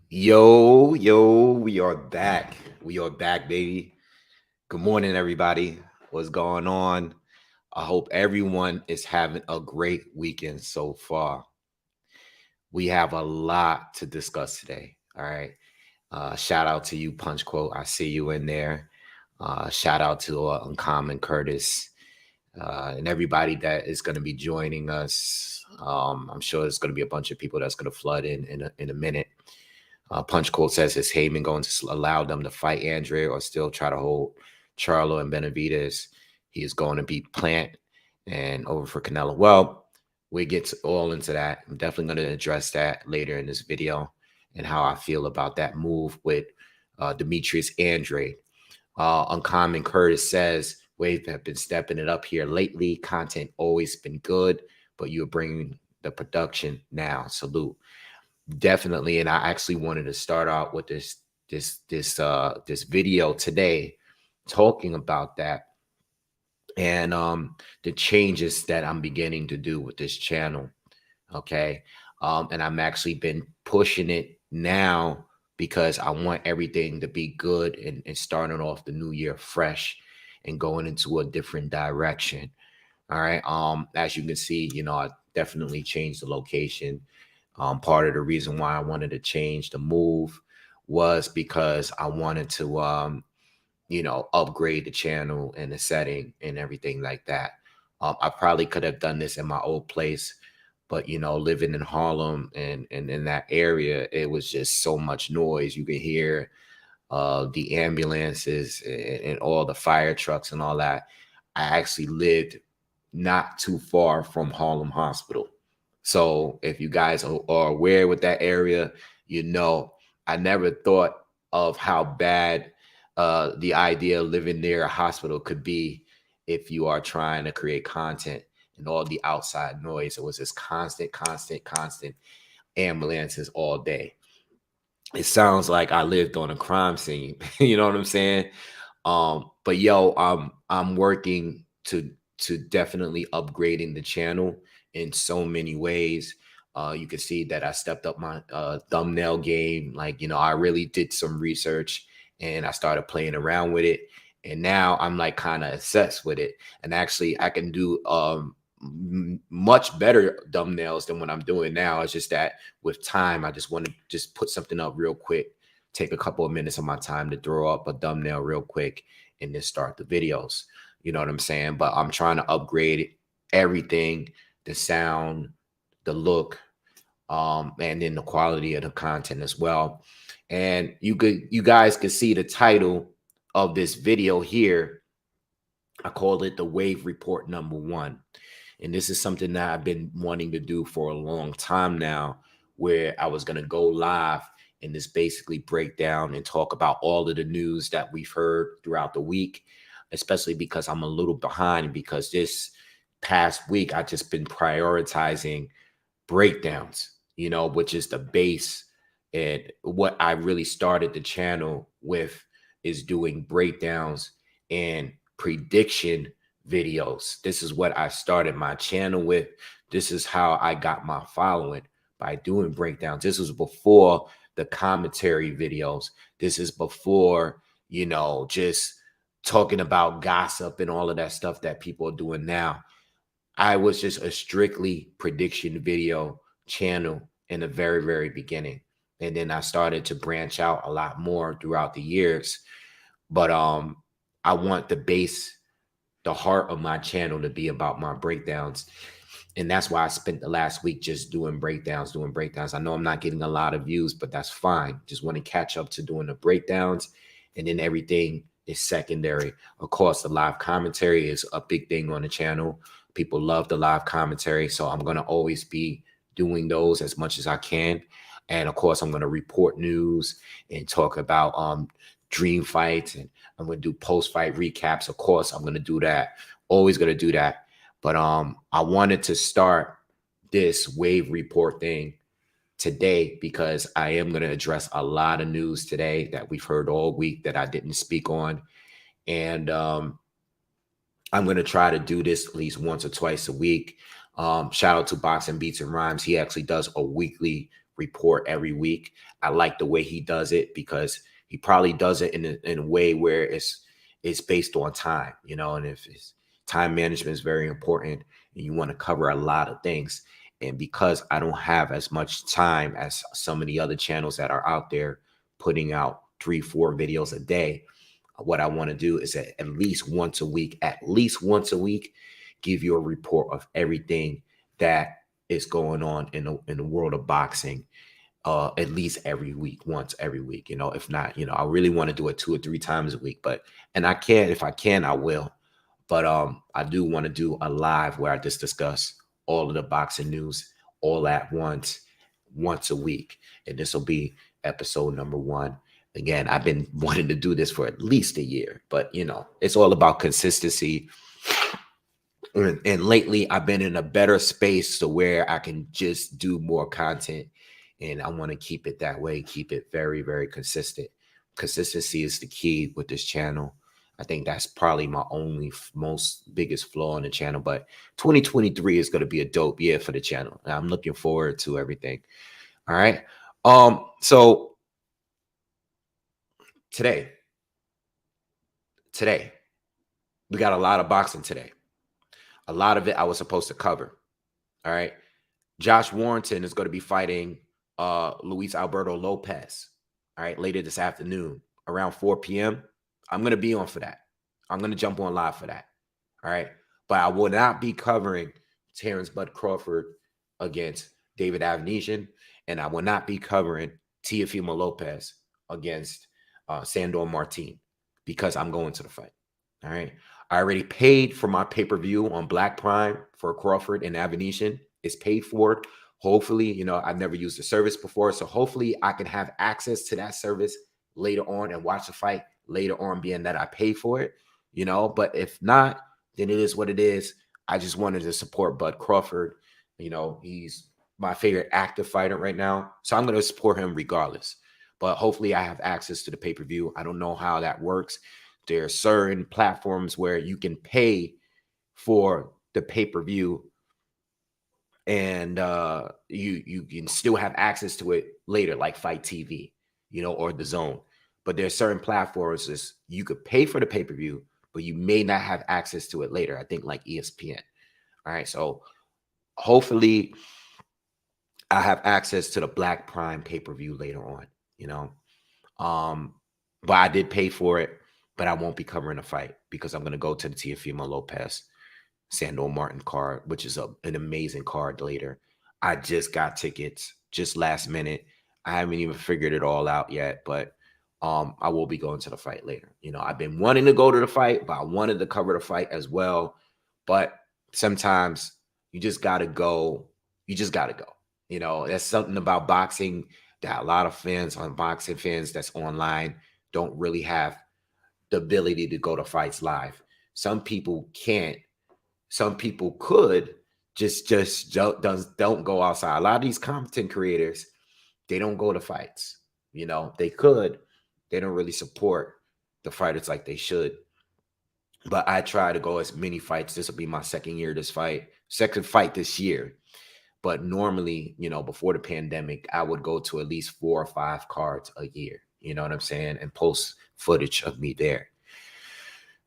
Yo, we are back. We are back, baby. Good morning, everybody. What's going on? I hope everyone is having a great weekend so far. We have a lot to discuss today. All right. Shout out to you, Punch Quote. I see you in there. Shout out to Uncommon Curtis and everybody that is going to be joining us. I'm sure there's going to be a bunch of people that's going to flood in a minute. Punch Quote says, is Heyman going to allow them to fight Andrade or still try to hold Charlo and Benavidez? He is going to beat Plant and over for Canelo. Well, we get all into that. I'm definitely going to address that later in this video and how I feel about that move with Demetrius Andrade. Uncommon Curtis says, Wave have been stepping it up here lately. Content always been good, but you're bringing the production now. Salute. Definitely. And I actually wanted to start out with this video today talking about that and the changes that I'm beginning to do with this channel. Okay. And I'm actually been pushing it now because I want everything to be good and starting off the new year fresh and going into a different direction. All right. As you can see, I definitely changed the location. Part of the reason why I wanted to change the move was because I wanted to, upgrade the channel and the setting and everything like that. I probably could have done this in my old place, but living in Harlem and in that area, it was just so much noise. You could hear the ambulances and all the fire trucks and all that. I actually lived not too far from Harlem Hospital. So if you guys are aware with that area, I never thought of how bad the idea of living near a hospital could be if you are trying to create content and all the outside noise. It was just constant ambulances all day. It sounds like I lived on a crime scene. You know what I'm saying? But I'm working to definitely upgrading the channel in so many ways. You can see that I stepped up my thumbnail game. Like, I really did some research and I started playing around with it. And now I'm like kind of obsessed with it. And actually I can do much better thumbnails than what I'm doing now. It's just that with time, I just want to just put something up real quick, take a couple of minutes of my time to throw up a thumbnail real quick and then start the videos. You know what I'm saying? But I'm trying to upgrade everything, the sound, the look, and then the quality of the content as well. And you guys could see the title of this video here. I call it the Wave Report #1. And this is something that I've been wanting to do for a long time now, where I was going to go live and just basically break down and talk about all of the news that we've heard throughout the week, especially because I'm a little behind because this past week I've just been prioritizing breakdowns, which is the base. And what I really started the channel with is doing breakdowns and prediction videos. This is what I started my channel with. This is how I got my following, by doing breakdowns. This was before the commentary videos. This is before, just talking about gossip and all of that stuff that people are doing now. I was just a strictly prediction video channel in the very, very beginning. And then I started to branch out a lot more throughout the years. But I want the heart of my channel to be about my breakdowns. And that's why I spent the last week just doing breakdowns. I know I'm not getting a lot of views, but that's fine. Just want to catch up to doing the breakdowns. And then everything is secondary. Of course, the live commentary is a big thing on the channel. People love the live commentary. So I'm going to always be doing those as much as I can. And of course, I'm going to report news and talk about dream fights. And I'm going to do post-fight recaps. Of course, I'm going to do that. Always going to do that. But I wanted to start this Wave Report thing today because I am going to address a lot of news today that we've heard all week that I didn't speak on. And I'm going to try to do this at least once or twice a week. Shout out to Boxing Beats and Rhymes. He actually does a weekly report every week. I like the way he does it because he probably does it in a way where it's based on time, and if it's time management is very important and you want to cover a lot of things. And because I don't have as much time as some of the other channels that are out there putting out 3-4 videos a day, what I want to do is at least once a week, give you a report of everything that is going on in the world of boxing. At least once every week. If not, I really want to do it 2 or 3 times a week. If I can, I will. But I do want to do a live where I just discuss all of the boxing news all at once a week. And this will be episode number 1. Again, I've been wanting to do this for at least a year, but it's all about consistency. And lately I've been in a better space to where I can just do more content, and I want to keep it that way, keep it very, very consistent. Consistency is the key with this channel. I think that's probably my only most biggest flaw in the channel, but 2023 is going to be a dope year for the channel. And I'm looking forward to everything. All right. So today, we got a lot of boxing today. A lot of it I was supposed to cover. All right. Josh Warrington is going to be fighting Luis Alberto Lopez. All right. Later this afternoon around 4 p.m. I'm going to be on for that. I'm going to jump on live for that. All right. But I will not be covering Terrence Bud Crawford against David Avanesian. And I will not be covering Teofimo Lopez against Sandor Martin because I'm going to the fight. All right. I already paid for my pay-per-view on Black Prime for Crawford and Avanesian. It's paid for. Hopefully, I've never used the service before. So hopefully I can have access to that service later on and watch the fight later on, being that I pay for it, but if not, then it is what it is. I just wanted to support Bud Crawford. He's my favorite active fighter right now. So I'm going to support him regardless, but hopefully I have access to the pay-per-view. I don't know how that works. There are certain platforms where you can pay for the pay-per-view and you can still have access to it later, like Fight TV, or The Zone. But there's certain platforms that you could pay for the pay-per-view, but you may not have access to it later. I think like ESPN. All right. So hopefully I have access to the Black Prime pay-per-view later on, but I did pay for it, but I won't be covering the fight because I'm going to go to the Teofimo Lopez Sandor Martin card, which is an amazing card later. I just got tickets just last minute. I haven't even figured it all out yet, but I will be going to the fight later. I've been wanting to go to the fight, but I wanted to cover the fight as well. But sometimes you just got to go. You just got to go. That's something about boxing that a lot of boxing fans that's online don't really have the ability to go to fights live. Some people can't. Some people could just don't go outside. A lot of these content creators, they don't go to fights. They could. They don't really support the fighters like they should. But I try to go as many fights. This will be my second fight this year. But normally, before the pandemic, I would go to at least 4 or 5 cards a year. You know what I'm saying? And post footage of me there.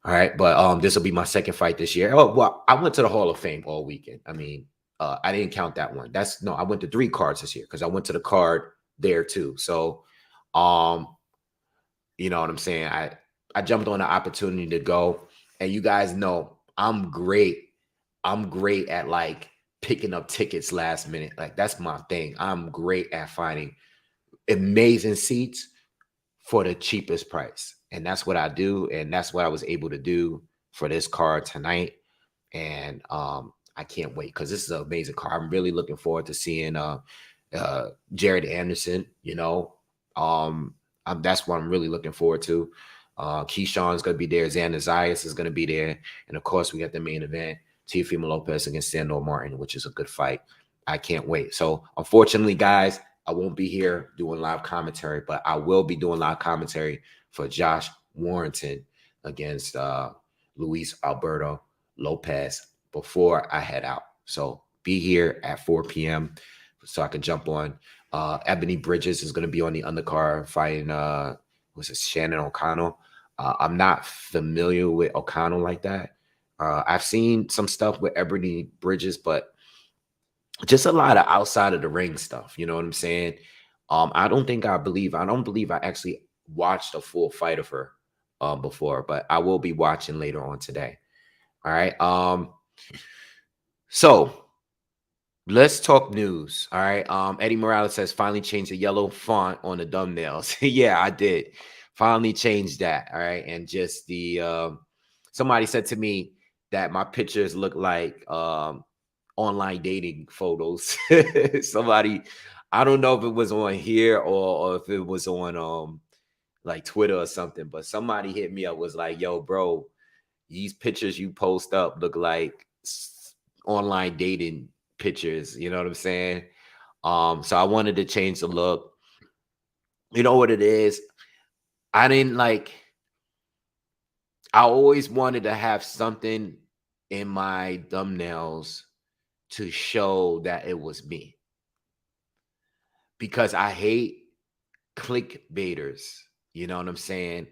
All right. But this will be my second fight this year. Oh, well, I went to the Hall of Fame all weekend. I mean, I didn't count that one. I went to 3 cards this year because I went to the card there too. So, you know what I'm saying? I jumped on the opportunity to go, and you guys know I'm great. I'm great at like picking up tickets last minute. Like that's my thing. I'm great at finding amazing seats for the cheapest price. And that's what I do. And that's what I was able to do for this card tonight. And I can't wait because this is an amazing card. I'm really looking forward to seeing Jared Anderson, that's what I'm really looking forward to. Keyshawn's going to be there. Xander Zayas is going to be there. And of course, we got the main event, Teofimo Lopez against Sandor Martin, which is a good fight. I can't wait. So unfortunately, guys, I won't be here doing live commentary, but I will be doing live commentary for Josh Warrington against Luis Alberto Lopez before I head out. So be here at 4 p.m. so I can jump on. Ebony Bridges is going to be on the undercard fighting was it Shannon O'Connell. I'm not familiar with O'Connell like that. I've seen some stuff with Ebony Bridges, but just a lot of outside of the ring stuff. You know what I'm saying? I don't believe I actually watched a full fight of her before, but I will be watching later on today. All right. So let's talk news. All right. Eddie Morales says finally changed the yellow font on the thumbnails. Yeah, I did. Finally changed that. All right. And just the somebody said to me that my pictures look like online dating photos. Somebody, I don't know if it was on here or if it was on like Twitter or something, but somebody hit me up, was like, yo, bro, these pictures you post up look like online dating pictures. You know what I'm saying? So I wanted to change the look. You know what it is? I didn't like, I always wanted to have something in my thumbnails to show that it was me, because I hate clickbaiters. You know what I'm saying?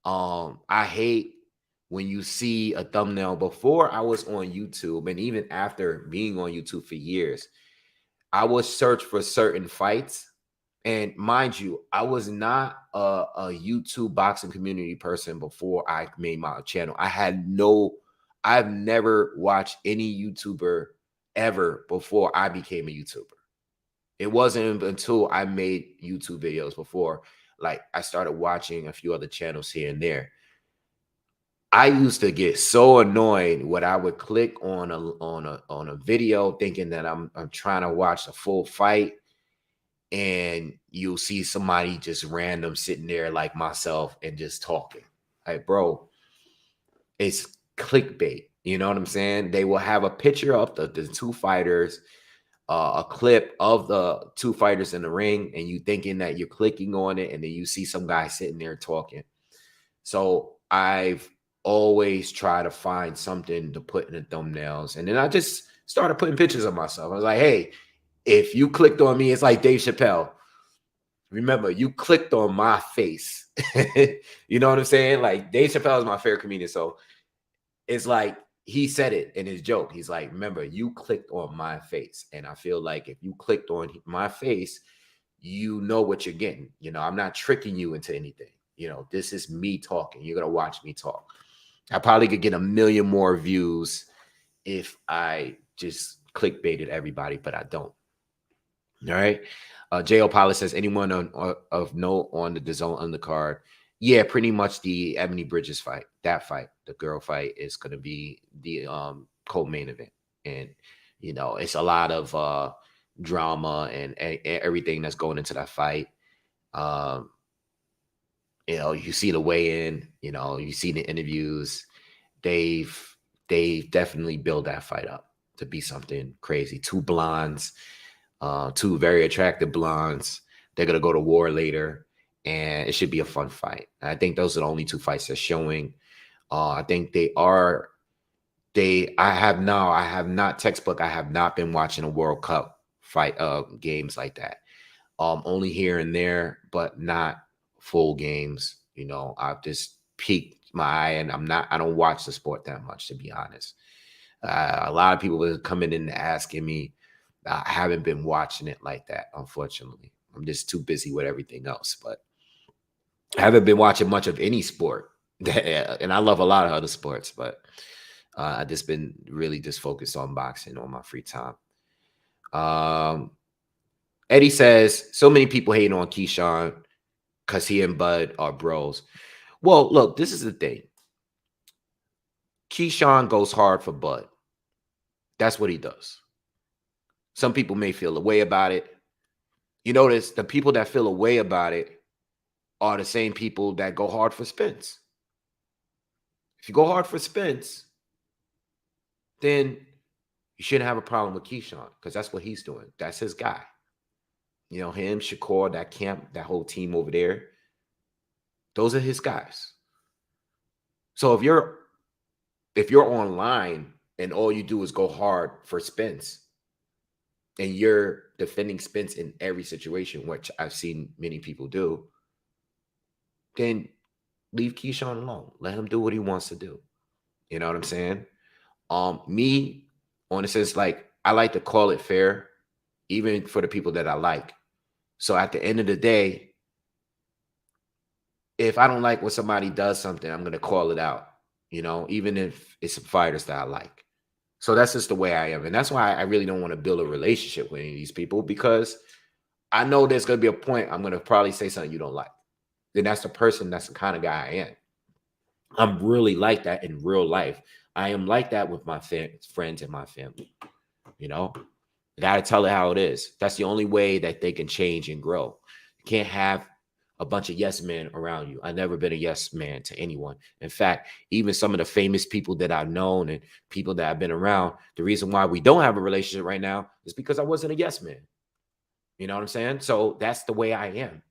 I hate when you see a thumbnail. Before I was on YouTube, and even after being on YouTube for years, I would search for certain fights. And mind you, I was not a YouTube boxing community person before I made my channel. I've never watched any YouTuber ever before I became a YouTuber. It wasn't until I made YouTube videos before, like, I started watching a few other channels here and there. I used to get so annoyed when I would click on a video thinking that I'm trying to watch a full fight, and you'll see somebody just random sitting there like myself and just talking. Like, bro, it's clickbait. You know what I'm saying? They will have a picture of the two fighters, a clip of the two fighters in the ring, and you thinking that you're clicking on it, and then you see some guy sitting there talking. So I've always tried to find something to put in the thumbnails, and then I just started putting pictures of myself. I was like, hey, if you clicked on me, it's like Dave Chappelle. Remember, you clicked on my face. You know what I'm saying? Like, Dave Chappelle is my favorite comedian, so it's like he said it in his joke. He's like, remember, you clicked on my face. And I feel like if you clicked on my face, you know what you're getting. You know, I'm not tricking you into anything. You know, this is me talking. You're going to watch me talk. I probably could get 1 million more views if I just clickbaited everybody, but I don't. All right. J.O. Pilot says, anyone of note on the DAZN undercard? Yeah, pretty much the Ebony Bridges fight. That fight, the girl fight, is going to be the co-main event. And, you know, it's a lot of drama and everything that's going into that fight. You know, you see the weigh-in, you know, you see the interviews. They've definitely built that fight up to be something crazy. Two blondes, two very attractive blondes. They're going to go to war later, and it should be a fun fight. I think those are the only two fights they're showing. I think I have not been watching a World Cup fight games like that. Only here and there, but not full games. You know, I've just peeked my eye, and I don't watch the sport that much, to be honest. A lot of people are coming in and asking me. I haven't been watching it like that, unfortunately. I'm just too busy with everything else. But I haven't been watching much of any sport. And I love a lot of other sports, but I've just been really just focused on boxing on my free time. Eddie says, so many people hating on Keyshawn because he and Bud are bros. Well, look, this is the thing. Keyshawn goes hard for Bud. That's what he does. Some people may feel a way about it. You notice the people that feel a way about it are the same people that go hard for Spence. If you go hard for Spence, then you shouldn't have a problem with Keyshawn, because that's what he's doing. That's his guy. You know, him, Shakur, that camp, that whole team over there, those are his guys. So if you're online and all you do is go hard for Spence, and you're defending Spence in every situation, which I've seen many people do, then leave Keyshawn alone. Let him do what he wants to do. You know what I'm saying? Me, on a sense, like I like to call it fair, even for the people that I like. So at the end of the day, if I don't like when somebody does something, I'm gonna call it out. Even if it's some fighters that I like. So that's just the way I am, and that's why I really don't want to build a relationship with any of these people, because I know there's gonna be a point I'm gonna probably say something you don't like. Then that's the person, that's the kind of guy I am. I'm really like that in real life. I am like that with my friends and my family. You know, got to tell it how it is. That's the only way that they can change and grow. You can't have a bunch of yes men around you. I've never been a yes man to anyone. In fact, even some of the famous people that I've known and people that I've been around, the reason why we don't have a relationship right now is because I wasn't a yes man. You know what I'm saying? So that's the way I am.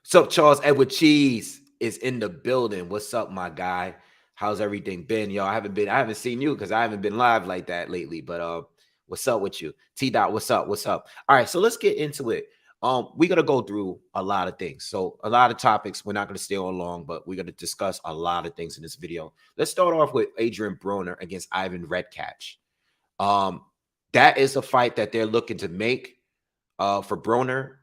What's up, Charles Edward Cheese is in the building. What's up, my guy? How's everything been, y'all? I haven't seen you because I haven't been live like that lately. But what's up with you? T Dot, what's up? What's up? All right, so let's get into it. We're gonna go through a lot of things. So a lot of topics. We're not gonna stay on long, but we're gonna discuss a lot of things in this video. Let's start off with Adrian Broner against Ivan Redkach. That is a fight that they're looking to make for Broner.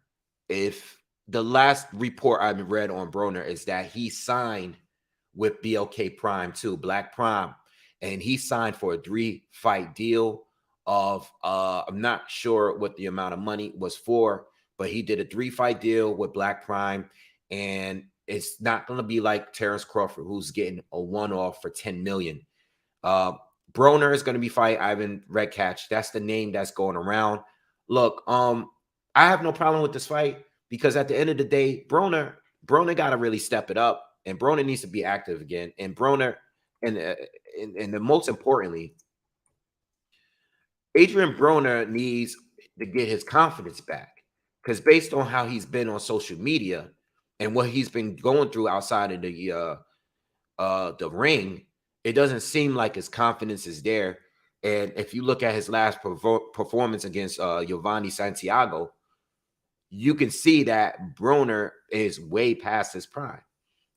If the last report I've read on Broner is that he signed with BLK Prime too, Black Prime, and he signed for a 3-fight deal of I'm not sure what the amount of money was for, but he did a 3-fight deal with Black Prime, and it's not going to be like Terrence Crawford, who's getting a one-off for $10 million. Broner is going to be fighting Ivan Redkach. That's the name that's going around. Look, I have no problem with this fight, because at the end of the day, Broner got to really step it up, and Broner needs to be active again. And Broner, and the most importantly, Adrian Broner needs to get his confidence back, because based on how he's been on social media and what he's been going through outside of the ring, it doesn't seem like his confidence is there. And if you look at his last performance against Giovanni Santiago, you can see that Broner is way past his prime.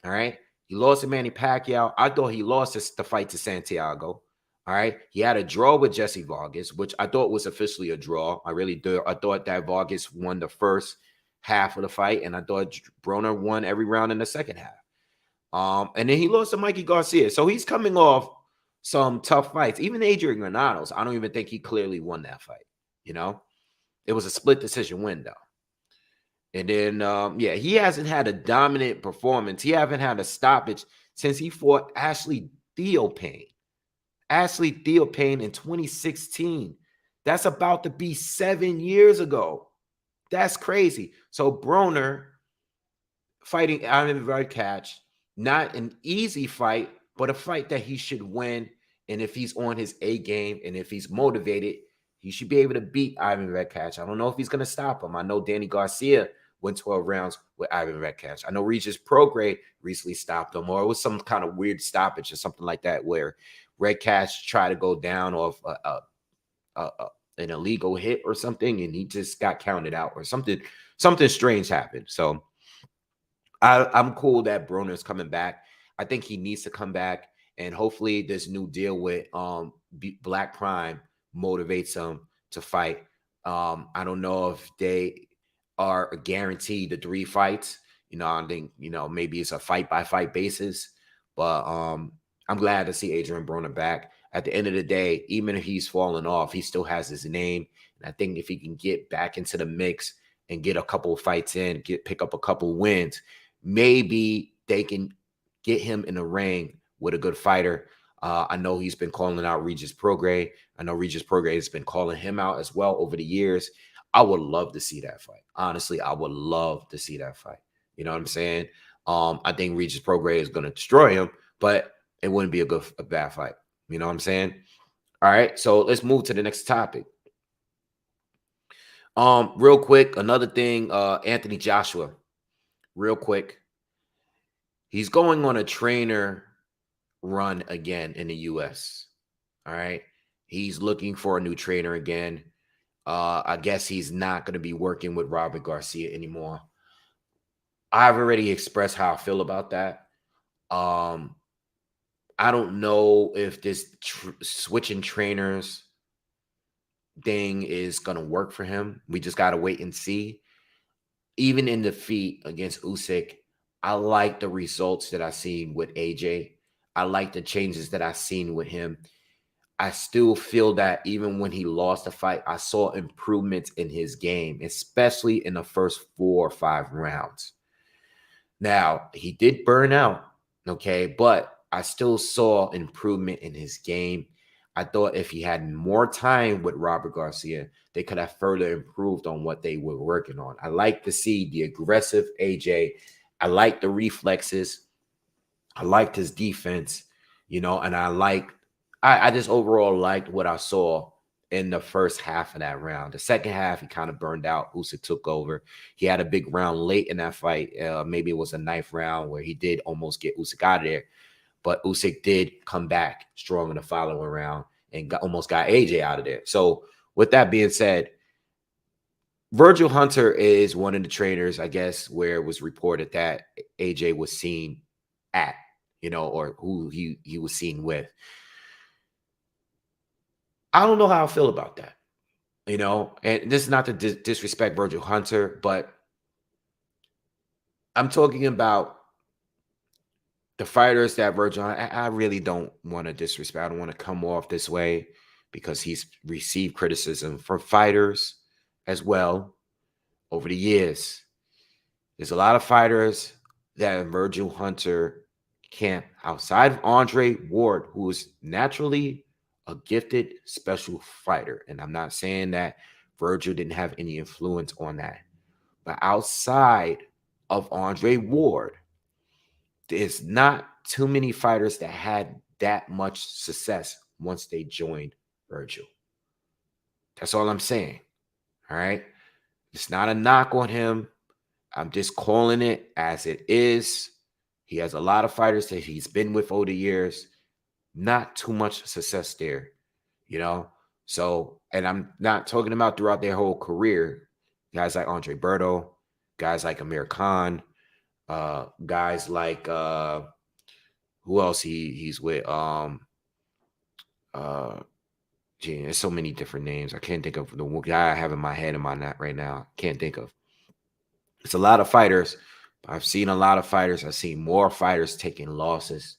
All right. He lost to Manny Pacquiao. I thought he lost the fight to Santiago. All right. He had a draw with Jesse Vargas, which I thought was officially a draw. I really do. I thought that Vargas won the first half of the fight, and I thought Broner won every round in the second half. And then he lost to Mikey Garcia. So he's coming off some tough fights. Even Adrian Granados, I don't even think he clearly won that fight. It was a split decision win, though. And then, yeah, he hasn't had a dominant performance. He haven't had a stoppage since he fought Ashley Theophane. Ashley Theophane in 2016. That's about to be 7 years ago. That's crazy. So Broner fighting Ivan Redkach, not an easy fight, but a fight that he should win. And if he's on his A game and if he's motivated, he should be able to beat Ivan Redkach. I don't know if he's going to stop him. I know Danny Garcia went 12 rounds with Ivan Redkach. I know Regis Prograis recently stopped him, or it was some kind of weird stoppage or something like that, where Redkach tried to go down off an illegal hit or something, and he just got counted out, or something strange happened. So I'm cool that Broner's coming back. I think he needs to come back, and hopefully this new deal with Black Prime motivates him to fight. I don't know if they are guaranteed the 3 fights. I think, maybe it's a fight-by-fight basis. But I'm glad to see Adrian Broner back. At the end of the day, even if he's fallen off, he still has his name. And I think if he can get back into the mix and get a couple of fights in, pick up a couple wins, maybe they can get him in the ring with a good fighter. I know he's been calling out Regis Prograis. I know Regis Prograis has been calling him out as well over the years. I would love to see that fight. Honestly, I would love to see that fight. You know what I'm saying? I think Regis Prograis is going to destroy him, but it wouldn't be a bad fight. You know what I'm saying? All right, so let's move to the next topic. Real quick, another thing, Anthony Joshua, real quick. He's going on a trainer run again in the U.S. All right. He's looking for a new trainer again. I guess he's not going to be working with Robert Garcia anymore. I've already expressed how I feel about that. I don't know if this switching trainers thing is going to work for him. We just got to wait and see. Even in defeat against Usyk, I like the results that I've seen with AJ. I like the changes that I've seen with him. I still feel that even when he lost the fight, I saw improvements in his game, especially in the first 4 or 5 rounds. Now, he did burn out, okay, but I still saw improvement in his game. I thought if he had more time with Robert Garcia, they could have further improved on what they were working on. I like to see the aggressive AJ. I like the reflexes. I liked his defense, and I just overall liked what I saw in the first half of that round. The second half, he kind of burned out. Usyk took over. He had a big round late in that fight. Maybe it was a 9th round where he did almost get Usyk out of there. But Usyk did come back strong in the following round and almost got AJ out of there. So with that being said, Virgil Hunter is one of the trainers, I guess, where it was reported that AJ was seen at, or who he was seen with. I don't know how I feel about that, and this is not to disrespect Virgil Hunter, but I'm talking about the fighters that Virgil, I really don't want to disrespect. I don't want to come off this way because he's received criticism from fighters as well over the years. There's a lot of fighters that Virgil Hunter camp outside of Andre Ward, who is naturally a gifted special fighter. And I'm not saying that Virgil didn't have any influence on that. But outside of Andre Ward, there's not too many fighters that had that much success once they joined Virgil. That's all I'm saying. All right. It's not a knock on him. I'm just calling it as it is. He has a lot of fighters that he's been with over the years. Not too much success there, So, and I'm not talking about throughout their whole career. Guys like Andre Berto, guys like Amir Khan, guys like who else he's with? There's so many different names. I can't think of the guy I have in my head in my net right now. Can't think of. It's a lot of fighters. I've seen a lot of fighters. I've seen more fighters taking losses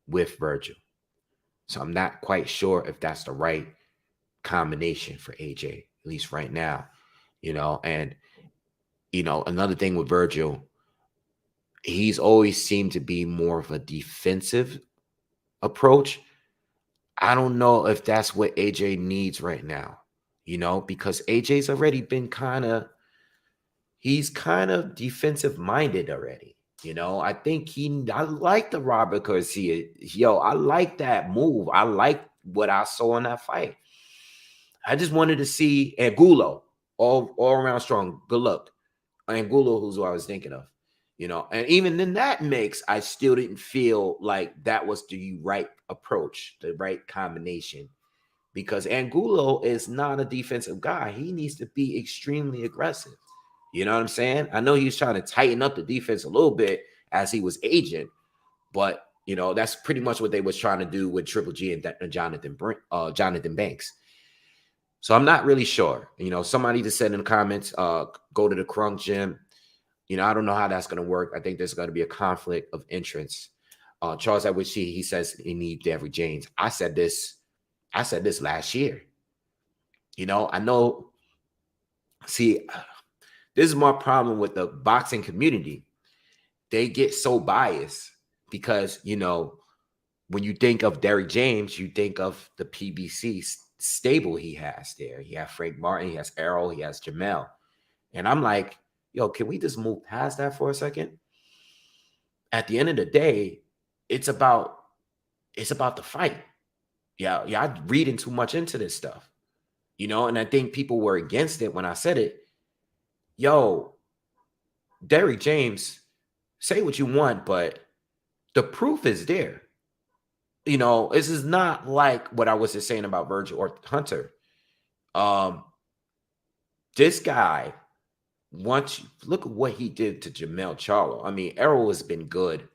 with Virgil. So I'm not quite sure if that's the right combination for AJ, at least right now. And another thing with Virgil, he's always seemed to be more of a defensive approach. I don't know if that's what AJ needs right now, because AJ's already been he's kind of defensive minded already. I think I like the Robert Garcia. I like that move. I like what I saw in that fight. I just wanted to see Angulo all around strong. Good luck. Angulo, who's who I was thinking of, and even in that mix, I still didn't feel like that was the right approach, the right combination, because Angulo is not a defensive guy. He needs to be extremely aggressive. You know what I'm saying? I know he was trying to tighten up the defense a little bit as he was aging, but that's pretty much what they was trying to do with Triple G and Jonathan Banks. So I'm not really sure. Somebody just said in the comments, go to the Crunk gym. I don't know how that's going to work. I think there's going to be a conflict of interest. Charles Edward he says he needs Derrick James. I said this last year. I know. See, this is my problem with the boxing community. They get so biased because, when you think of Derrick James, you think of the PBC stable he has there. He has Frank Martin, he has Errol, he has Jamel. And I'm like, can we just move past that for a second? At the end of the day, it's about the fight. Yeah, I'm reading too much into this stuff. And I think people were against it when I said it. Derrick James, say what you want, but the proof is there. This is not like what I was just saying about Virgil or Hunter. This guy, once look at what he did to Jamel Charlo. I mean, Errol has been good,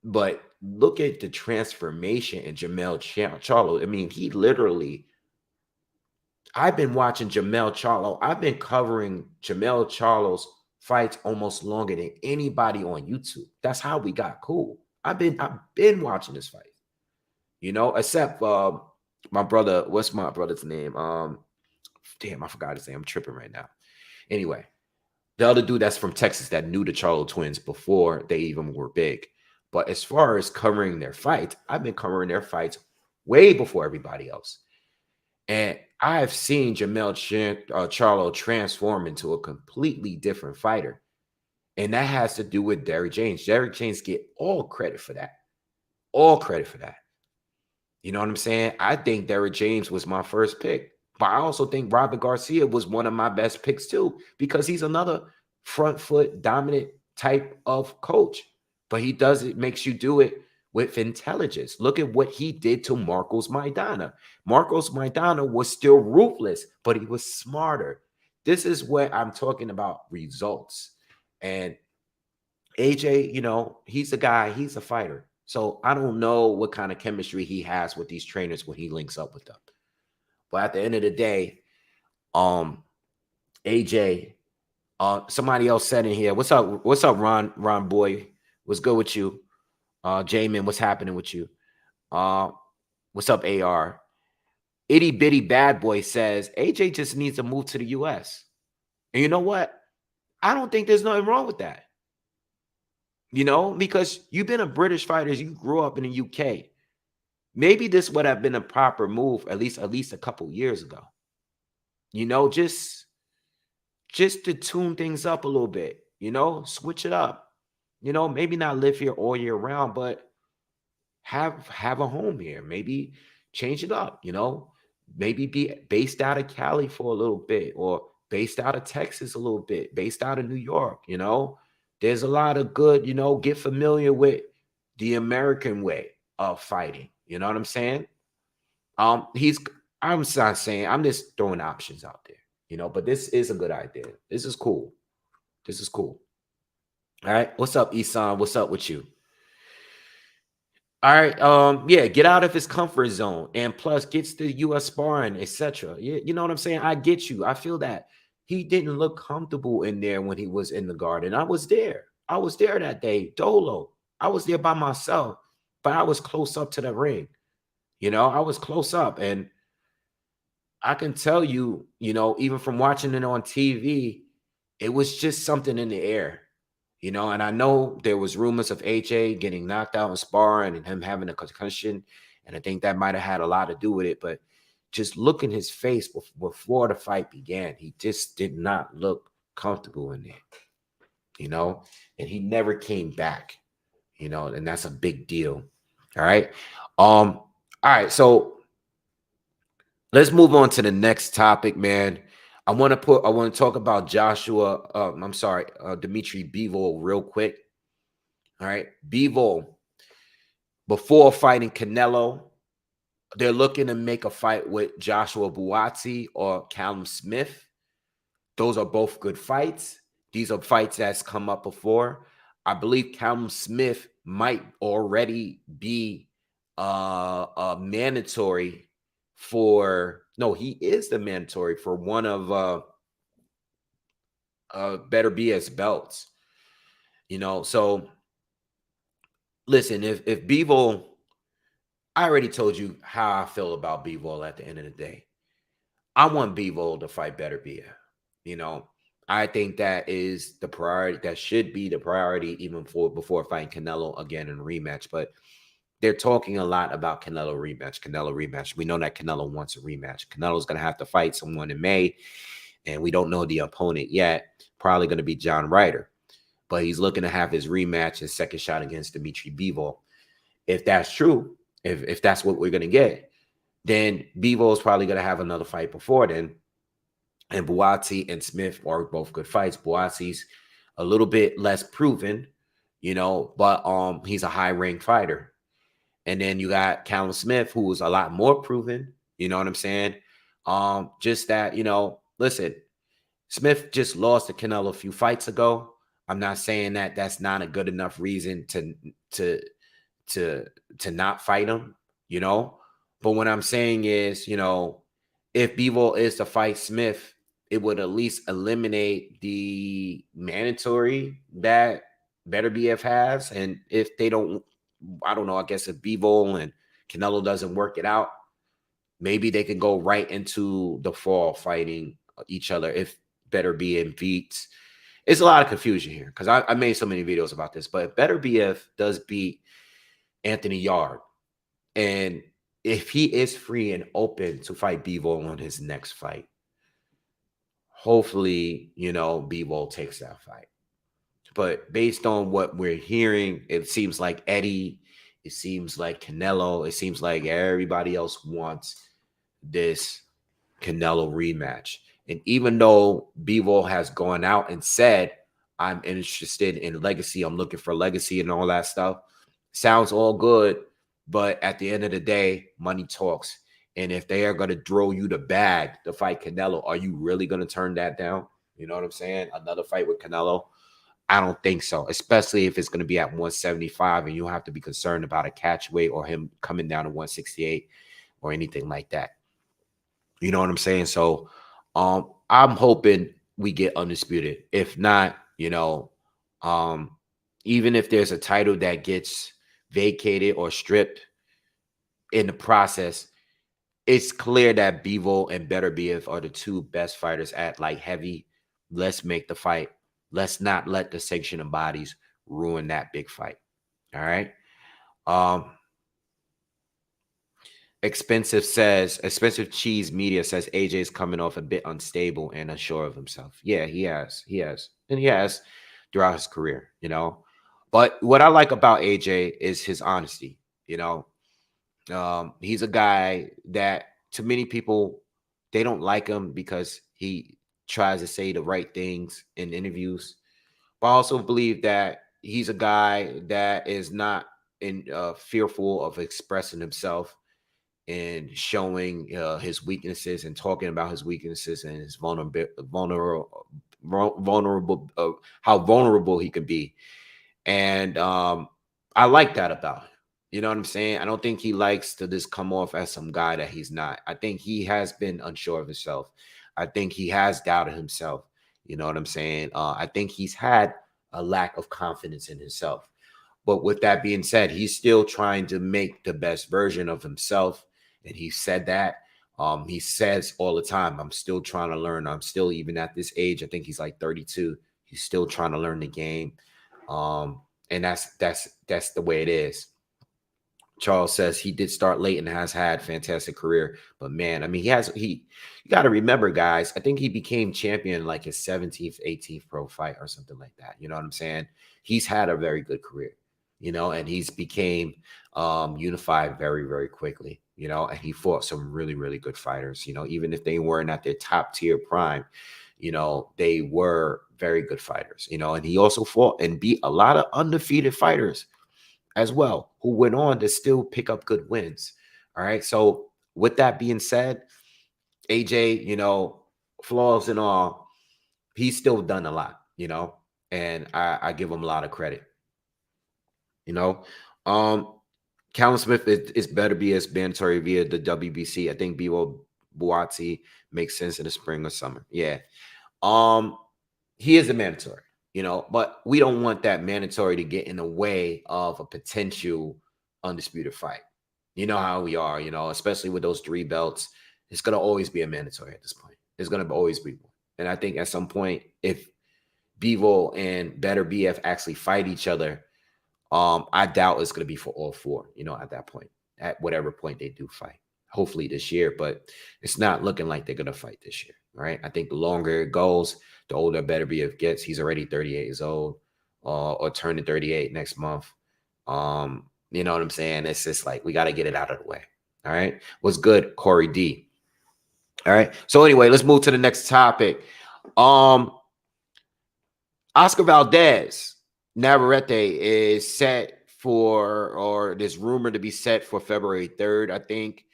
but look at the transformation in Jamel Charlo. I mean, he literally. I've been watching Jamel Charlo. I've been covering Jamel Charlo's fights almost longer than anybody on YouTube. That's how we got cool. I've been watching this fight, except my brother. What's my brother's name? Damn, I forgot his name. I'm tripping right now. Anyway, the other dude that's from Texas that knew the Charlo twins before they even were big. But as far as covering their fights, I've been covering their fights way before everybody else. And I've seen Charlo transform into a completely different fighter. And that has to do with Derrick James. Derrick James get all credit for that. All credit for that. You know what I'm saying? I think Derrick James was my first pick. But I also think Robert Garcia was one of my best picks too, because he's another front foot dominant type of coach. But he does it, makes you do it with intelligence. Look at what he did to Marcos Maidana. Marcos Maidana was still ruthless, but he was smarter. This is what I'm talking about, results. And AJ, he's a guy, he's a fighter. So I don't know what kind of chemistry he has with these trainers when he links up with them. But at the end of the day, AJ, somebody else said in here, what's up, Ron boy? What's good with you? Jamin, what's happening with you? What's up, AR? Itty bitty bad boy says AJ just needs to move to the US. And you know what? I don't think there's nothing wrong with that. Because you've been a British fighter, you grew up in the UK. Maybe this would have been a proper move at least a couple years ago. Just to tune things up a little bit, switch it up. Maybe not live here all year round, but have a home here. Maybe change it up, maybe be based out of Cali for a little bit, or based out of Texas a little bit, based out of New York. There's a lot of good, get familiar with the American way of fighting. You know what I'm saying? I'm not saying, I'm just throwing options out there, but this is a good idea. This is cool. This is cool. All right. What's up, Isan? What's up with you? All right. Yeah, get out of his comfort zone, and plus gets the US sparring, etc. You know what I'm saying? I get you. I feel that he didn't look comfortable in there when he was in the garden. I was there. I was there that day. Dolo. I was there by myself, but I was close up to the ring. I was close up, and I can tell you, even from watching it on TV, it was just something in the air. And I know there was rumors of AJ getting knocked out in sparring and him having a concussion, and I think that might have had a lot to do with it. But just look in his face before the fight began, he just did not look comfortable in there, and he never came back, and that's a big deal. All right. All right. So let's move on to the next topic, man. I want to talk about Dimitri Bivol real quick. All right. Bivol, before fighting Canelo, they're looking to make a fight with Joshua Buatsi or Callum Smith. Those are both good fights. These are fights that's come up before. I believe Callum Smith might already be mandatory for, no, he is the mandatory for one of Better BS belts. So listen, if Bivol, I already told you how I feel about Bivol at the end of the day. I want Bivol to fight Better BS. I think that is the priority. That should be the priority even before fighting Canelo again in a rematch. But they're talking a lot about Canelo rematch. We know that Canelo wants a rematch. Canelo's going to have to fight someone in May, and we don't know the opponent yet. Probably going to be John Ryder. But he's looking to have his rematch, his second shot against Dimitri Bivol. If that's true, if that's what we're going to get, then Bivol is probably going to have another fight before then. And Buatsi and Smith are both good fights. Buatsi's a little bit less proven, but he's a high-ranked fighter. And then you got Callum Smith, who is a lot more proven. You know what I'm saying? Just that, listen, Smith just lost to Canelo a few fights ago. I'm not saying that that's not a good enough reason to to not fight him, you know. But what I'm saying is, you know, if Bivol is to fight Smith, it would at least eliminate the mandatory that Better BF has. And if they don't, I don't know, I guess if Bivol and Canelo doesn't work it out, maybe they can go right into the fall fighting each other if Better BF beats. It's a lot of confusion here because I made so many videos about this. But if Better BF does beat Anthony Yard, and if he is free and open to fight Bivol on his next fight, hopefully, you know, Bivol takes that fight. But based on what we're hearing, it seems like Eddie, it seems like Canelo, it seems like everybody else wants this Canelo rematch. And even though Bivol has gone out and said, I'm interested in legacy, I'm looking for legacy and all that stuff, sounds all good. But at the end of the day, money talks. And if they are going to throw you the bag to fight Canelo, are you really going to turn that down? You know what I'm saying? Another fight with Canelo? I don't think so, especially if it's going to be at 175 and you have to be concerned about a catch weight or him coming down to 168 or anything like that. You know what I'm saying? So I'm hoping we get undisputed. If not, you know, even if there's a title that gets vacated or stripped in the process, it's clear that Bivol and Better BF are the two best fighters at light heavy. Let's make the fight. Let's not let the sanctioning bodies ruin that big fight. All right. Expensive Cheese Media says AJ is coming off a bit unstable and unsure of himself. Yeah, he has. And he has throughout his career, you know. But what I like about AJ is his honesty, you know. He's a guy that to many people, they don't like him because he tries to say the right things in interviews. But I also believe that he's a guy that is not fearful of expressing himself and showing his weaknesses and talking about his weaknesses and his vulnerable how vulnerable he can be. And I like that about him. You know what I'm saying? I don't think he likes to just come off as some guy that he's not. I think he has been unsure of himself. I think he has doubted himself. You know what I'm saying? I think he's had a lack of confidence in himself. But with that being said, he's still trying to make the best version of himself. And he said that. He says all the time, I'm still trying to learn. I'm still, even at this age, I think he's like 32. He's still trying to learn the game. And that's the way it is. Charles says he did start late and has had fantastic career, but man, I mean, you got to remember, guys, I think he became champion like his 17th, 18th pro fight or something like that. You know what I'm saying? He's had a very good career, you know, and he's became unified very, very quickly, you know, and he fought some really, really good fighters, you know, even if they weren't at their top tier prime, you know, they were very good fighters, you know, and he also fought and beat a lot of undefeated fighters as well, who went on to still pick up good wins. All right. So with that being said, AJ, you know, flaws and all, he's still done a lot, you know, and I give him a lot of credit. You know, Callum Smith is Better be as mandatory via the WBC. I think Bivol Buatsi makes sense in the spring or summer. Yeah. He is a mandatory, you know, but we don't want that mandatory to get in the way of a potential undisputed fight. You know how we are, you know, especially with those 3 belts. It's going to always be a mandatory at this point. It's going to always be one. And I think at some point, if Bivol and Better BF actually fight each other, I doubt it's going to be for all 4, you know, at that point, at whatever point they do fight. Hopefully this year, but it's not looking like they're going to fight this year, right? I think the longer it goes, the older Better BF gets. He's already 38 years old, or turning 38 next month. You know what I'm saying? It's just like, we got to get it out of the way. All right. What's good, Corey D? All right. So anyway, let's move to the next topic. Oscar Valdez, Navarrete is set for, or there's rumored to be set for February 3rd, I think.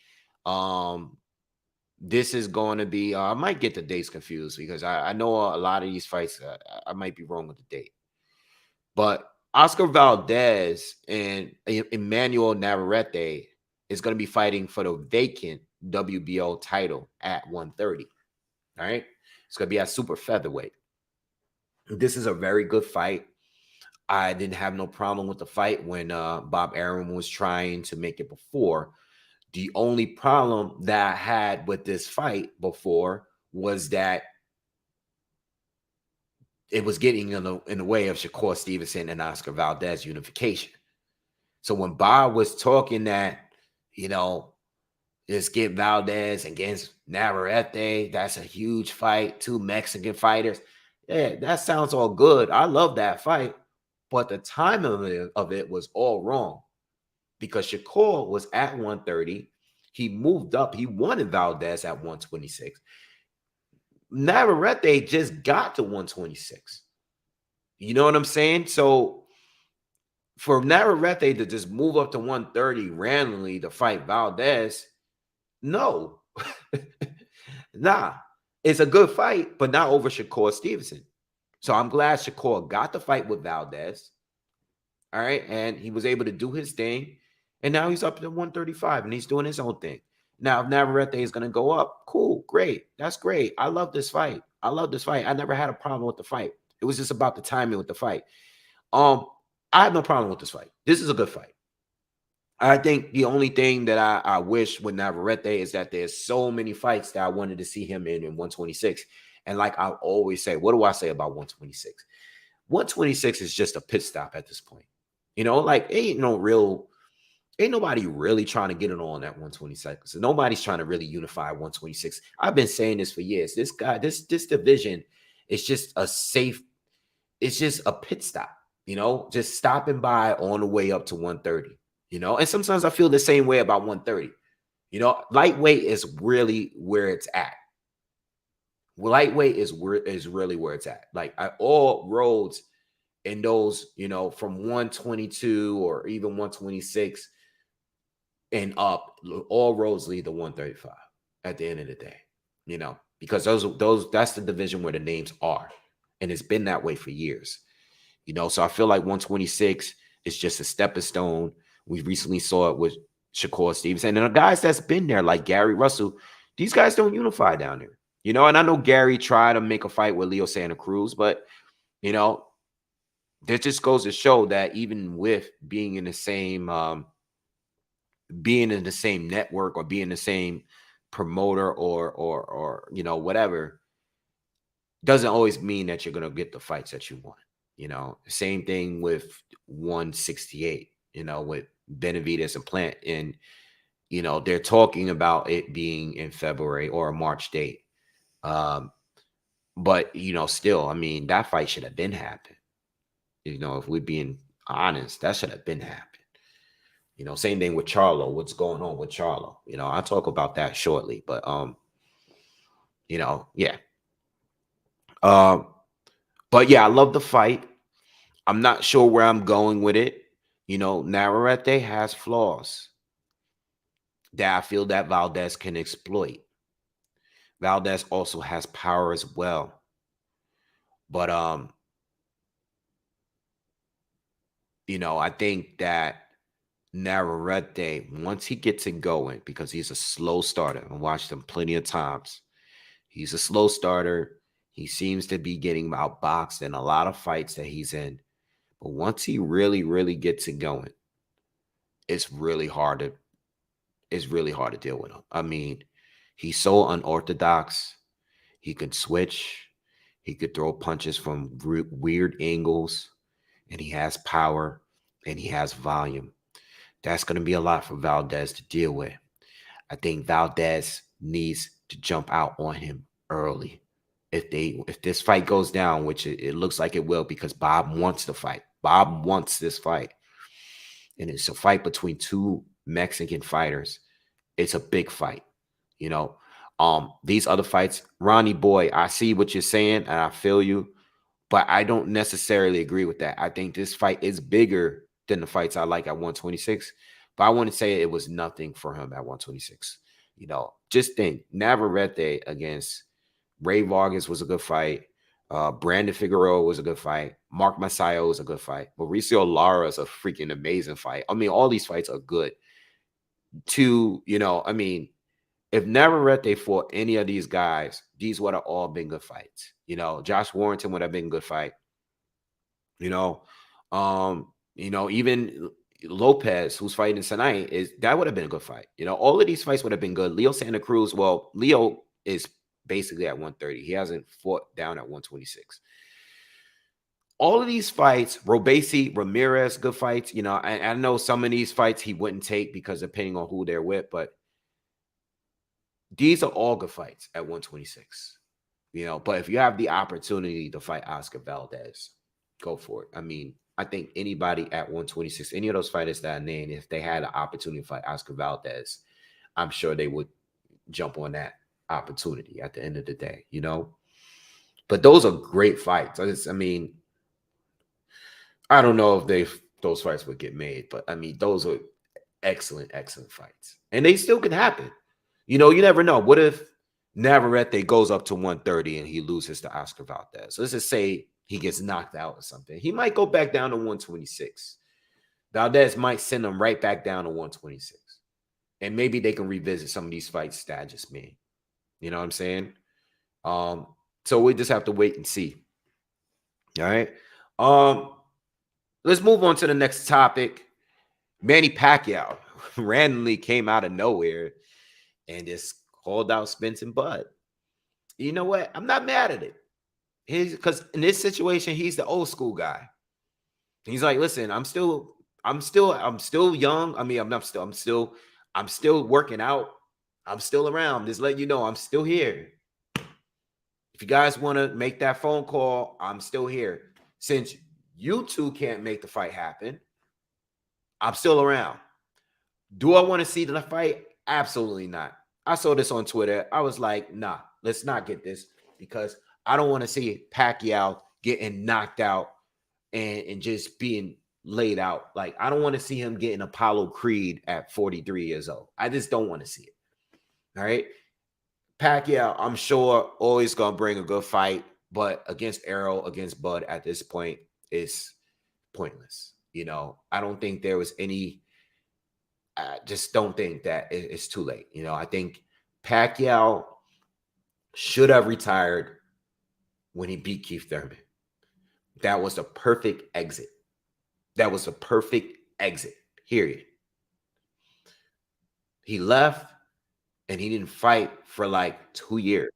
This is going to be, I might get the dates confused because I know a lot of these fights, I might be wrong with the date. But Oscar Valdez and Emmanuel Navarrete is going to be fighting for the vacant WBO title at 130. All right. It's going to be at super featherweight. This is a very good fight. I didn't have no problem with the fight when Bob Arum was trying to make it before. The only problem that I had with this fight before was that it was getting in the way of Shakur Stevenson and Oscar Valdez unification. So when Bob was talking that, you know, let's get Valdez against Navarrete, that's a huge fight, 2 Mexican fighters. Yeah, that sounds all good. I love that fight. But the timing of it was all wrong because Shakur was at 130. He moved up. He wanted Valdez at 126. Navarrete just got to 126. You know what I'm saying? So for Navarrete to just move up to 130 randomly to fight Valdez, no. Nah. It's a good fight, but not over Shakur Stevenson. So I'm glad Shakur got the fight with Valdez. All right. And he was able to do his thing. And now he's up to 135 and he's doing his own thing. Now, if Navarrete is going to go up, cool, great. That's great. I love this fight. I love this fight. I never had a problem with the fight. It was just about the timing with the fight. I have no problem with this fight. This is a good fight. I think the only thing that I wish with Navarrete is that there's so many fights that I wanted to see him in 126. And like I always say, what do I say about 126? 126 is just a pit stop at this point. You know, like ain't nobody really trying to get it on at 126. So nobody's trying to really unify 126. I've been saying this for years. This division is just a safe, it's just a pit stop, you know, just stopping by on the way up to 130, you know. And sometimes I feel the same way about 130. You know, lightweight is really where it's at. Lightweight is really where it's at. Like all roads in those, you know, from 122 or even 126 and up, all roads lead to 135 at the end of the day, you know, because that's the division where the names are. And it's been that way for years, you know. So I feel like 126 is just a stepping stone. We recently saw it with Shakur Stevenson and the guys that's been there, like Gary Russell. These guys don't unify down there, you know. And I know Gary tried to make a fight with Leo Santa Cruz, but, you know, that just goes to show that even with being in the same network or being the same promoter or you know, whatever, doesn't always mean that you're going to get the fights that you want. You know, same thing with 168, you know, with Benavidez and Plant. And, you know, they're talking about it being in February or a March date. But, you know, still, I mean, that fight should have been happened. You know, if we're being honest, that should have been happened. You know, same thing with Charlo. What's going on with Charlo? You know, I'll talk about that shortly. But you know, yeah. But yeah, I love the fight. I'm not sure where I'm going with it. You know, Navarrete has flaws that I feel that Valdez can exploit. Valdez also has power as well. But you know, I think that Navarrete, once he gets it going, because he's a slow starter, I watched him plenty of times. He's a slow starter. He seems to be getting outboxed in a lot of fights that he's in. But once he really, really gets it going, it's really hard to deal with him. I mean, he's so unorthodox. He could switch. He could throw punches from weird angles. And he has power. And he has volume. That's going to be a lot for Valdez to deal with. I think Valdez needs to jump out on him early. If this fight goes down, which it looks like it will, because Bob wants the fight. Bob wants this fight. And it's a fight between 2 Mexican fighters. It's a big fight. You know, these other fights, Ronnie Boy, I see what you're saying and I feel you, but I don't necessarily agree with that. I think this fight is bigger than the fights I like at 126, but I want to say it was nothing for him at 126. You know, just think Navarrete against Ray Vargas was a good fight. Brandon Figueroa was a good fight. Mark Masayo was a good fight. Mauricio Lara is a freaking amazing fight. I mean, all these fights are good. You know, I mean, if Navarrete fought any of these guys, these would have all been good fights. You know, Josh Warrington would have been a good fight. You know, even Lopez, who's fighting tonight, that would have been a good fight. You know, all of these fights would have been good. Leo Santa Cruz, well, Leo is basically at 130. He hasn't fought down at 126. All of these fights, Robesi, Ramirez, good fights. You know, I know some of these fights he wouldn't take because depending on who they're with, but these are all good fights at 126. You know, but if you have the opportunity to fight Oscar Valdez, go for it. I mean, I think anybody at 126, any of those fighters that I named, if they had an opportunity to fight Oscar Valdez, I'm sure they would jump on that opportunity at the end of the day, you know? But those are great fights. I mean, I don't know if those fights would get made, but I mean, those are excellent, excellent fights. And they still can happen. You know, you never know. What if Navarrete goes up to 130 and he loses to Oscar Valdez? So let's just say he gets knocked out or something. He might go back down to 126. Valdez might send him right back down to 126. And maybe they can revisit some of these fights that I just made. You know what I'm saying? So we just have to wait and see. All right. Let's move on to the next topic. Manny Pacquiao randomly came out of nowhere and just called out Spence and Bud. You know what? I'm not mad at it. Because in this situation, he's the old school guy. He's like, listen, I'm still young. I mean, I'm still working out. I'm still around. Just let you know, I'm still here. If you guys want to make that phone call, I'm still here. Since you two can't make the fight happen, I'm still around. Do I want to see the fight? Absolutely not. I saw this on Twitter. I was like, nah, let's not get this because I don't want to see Pacquiao getting knocked out and just being laid out. Like, I don't want to see him getting Apollo Creed at 43 years old. I just don't want to see it. All right. Pacquiao, I'm sure, always going to bring a good fight, but against Errol, against Bud at this point is pointless. You know, I don't think there was any, I just don't think that it's too late. You know, I think Pacquiao should have retired when he beat Keith Thurman. That was the perfect exit. That was a perfect exit, period. He left and he didn't fight for like 2 years.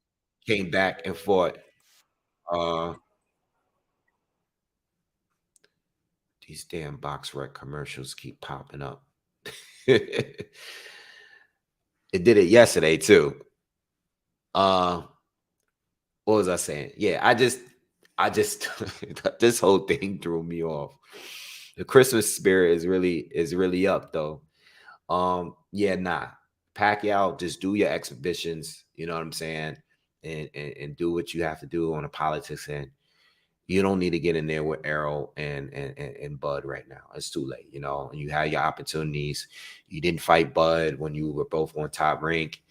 Came back and fought. These damn BoxRec commercials keep popping up. It did it yesterday too. What was I saying? Yeah, I just this whole thing threw me off. The Christmas spirit is really up though. Yeah, nah. Pacquiao, just do your exhibitions, you know what I'm saying? And do what you have to do on the politics end. You don't need to get in there with Errol and Bud right now. It's too late, you know. You had your opportunities. You didn't fight Bud when you were both on top rank,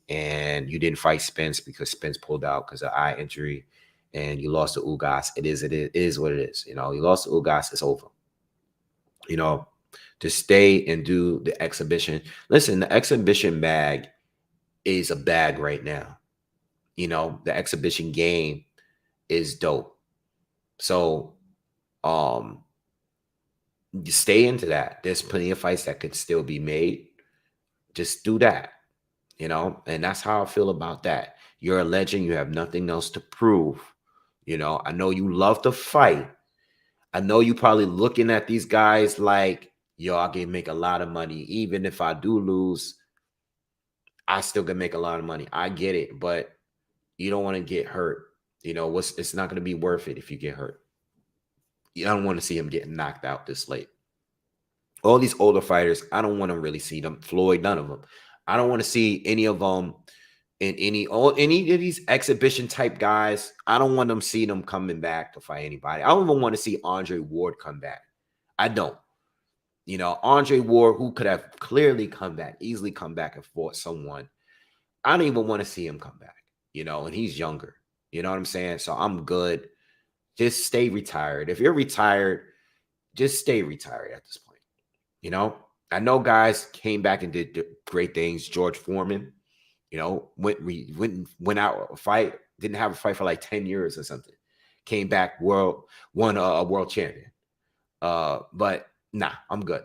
and you didn't fight Spence because Spence pulled out because of eye injury, and you lost to Ugas. It is what it is. You know, you lost to Ugas. It's over. You know, to stay and do the exhibition. Listen, the exhibition bag is a bag right now. You know, the exhibition game is dope. So, you stay into that. There's plenty of fights that could still be made. Just do that, you know, and that's how I feel about that. You're a legend. You have nothing else to prove. You know, I know you love to fight. I know you probably looking at these guys like, yo, I can make a lot of money. Even if I do lose, I still can make a lot of money. I get it, but you don't want to get hurt. You know, it's not going to be worth it if you get hurt. I don't want to see him getting knocked out this late. All these older fighters, I don't want to really see them. Floyd, none of them. I don't want to see any of them in any of these exhibition type guys. I don't want them see them coming back to fight anybody. I don't even want to see Andre Ward come back. I don't. You know, Andre Ward, who could have clearly come back, easily come back and fought someone. I don't even want to see him come back, and he's younger. You know what I'm saying? So I'm good. Just stay retired. If you're retired, just stay retired at this point. I know guys came back and did great things. George Foreman, went out a fight, didn't have a fight for like 10 years or something. Came back, won a world champion. But nah, I'm good.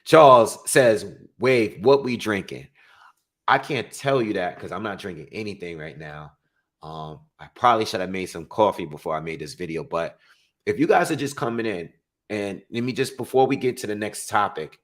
Charles says, Wave, what we drinking? I can't tell you that because I'm not drinking anything right now. I probably should have made some coffee before I made this video. But if you guys are just coming in, and let me just, before we get to the next topic,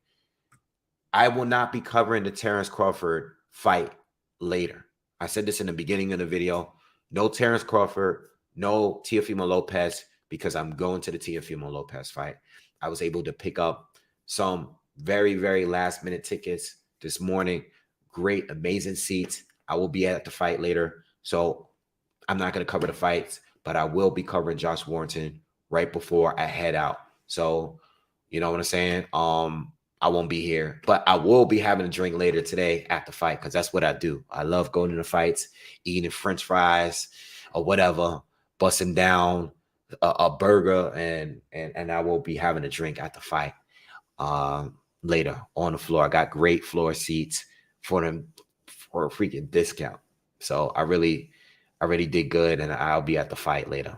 I will not be covering the Terrence Crawford fight later. I said this in the beginning of the video. No Terrence Crawford, no Teofimo Lopez, because I'm going to the Teofimo Lopez fight. I was able to pick up some very, very last minute tickets this morning. Great, amazing seats. I will be at the fight later. So I'm not going to cover the fights, but I will be covering Josh Warrington right before I head out. So, you know what I'm saying? I won't be here, but I will be having a drink later today at the fight because that's what I do. I love going to the fights, eating French fries or whatever, busting down a burger, and I will be having a drink at the fight later on the floor. I got great floor seats for them for a freaking discount. So I really did good, and I'll be at the fight later.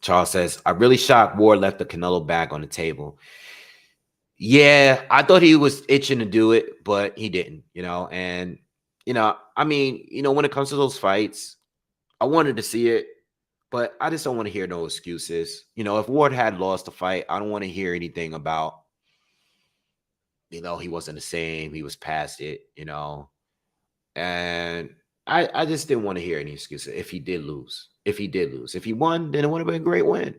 Charles says, I really shocked Ward left the Canelo bag on the table. Yeah, I thought he was itching to do it, but he didn't, and, I mean, when it comes to those fights, I wanted to see it, but I just don't want to hear no excuses. If Ward had lost the fight, I don't want to hear anything about, he wasn't the same. He was past it, and I just didn't want to hear any excuses if he did lose. If he won, then it would have been a great win.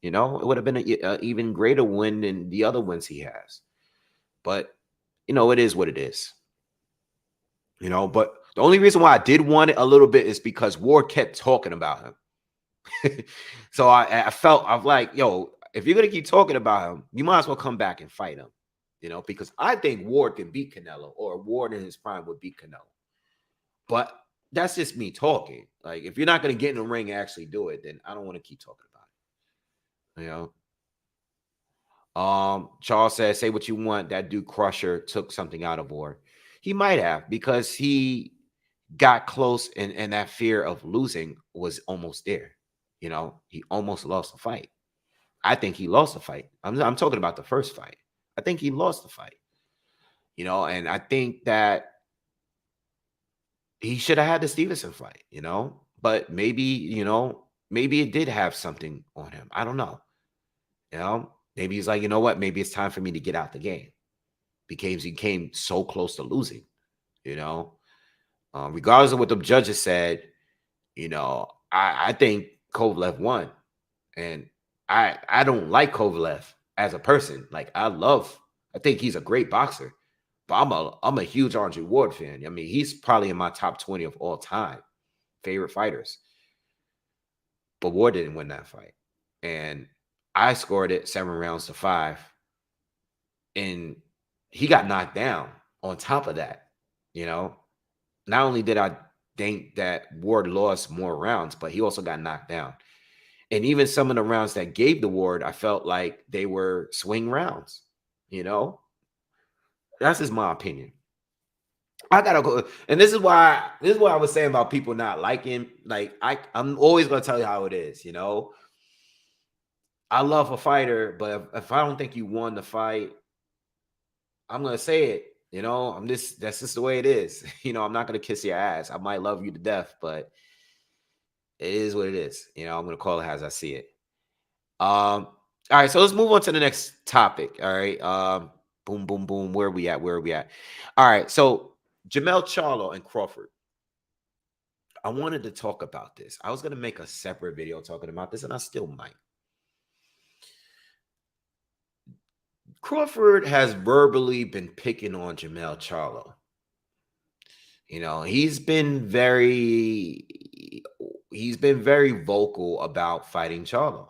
It would have been an even greater win than the other wins he has. But, it is what it is. But the only reason why I did want it a little bit is because Ward kept talking about him. So I felt, I'm like, yo, if you're going to keep talking about him, you might as well come back and fight him. Because I think Ward can beat Canelo, or Ward in his prime would beat Canelo. But that's just me talking. Like, if you're not going to get in the ring and actually do it, then I don't want to keep talking about it. Charles says, say what you want. That dude Crusher took something out of Ward. He might have, because he got close, and that fear of losing was almost there. He almost lost the fight. I think he lost the fight. I'm talking about the first fight. I think he lost the fight. And I think that he should have had the Stevenson fight, but maybe, maybe it did have something on him. I don't know. Maybe he's like, you know what? Maybe it's time for me to get out the game, because he came so close to losing, regardless of what the judges said, I think Kovalev won, and I don't like Kovalev as a person. Like, I think he's a great boxer. But I'm a huge Andre Ward fan. I mean, he's probably in my top 20 of all time favorite fighters. But Ward didn't win that fight. And I scored it 7-5. And he got knocked down on top of that. Not only did I think that Ward lost more rounds, but he also got knocked down. And even some of the rounds that gave the Ward, I felt like they were swing rounds, That's just my opinion. I gotta go, and this is why I was saying about people not liking. Like, I'm always gonna tell you how it is. I love a fighter, but if I don't think you won the fight, I'm gonna say it. That's just the way it is. I'm not gonna kiss your ass. I might love you to death, but it is what it is. I'm gonna call it as I see it. All right, so let's move on to the next topic. All right. Boom, boom, boom. Where are we at? All right. So Jamel Charlo and Crawford. I wanted to talk about this. I was going to make a separate video talking about this, and I still might. Crawford has verbally been picking on Jamel Charlo. He's been very vocal about fighting Charlo.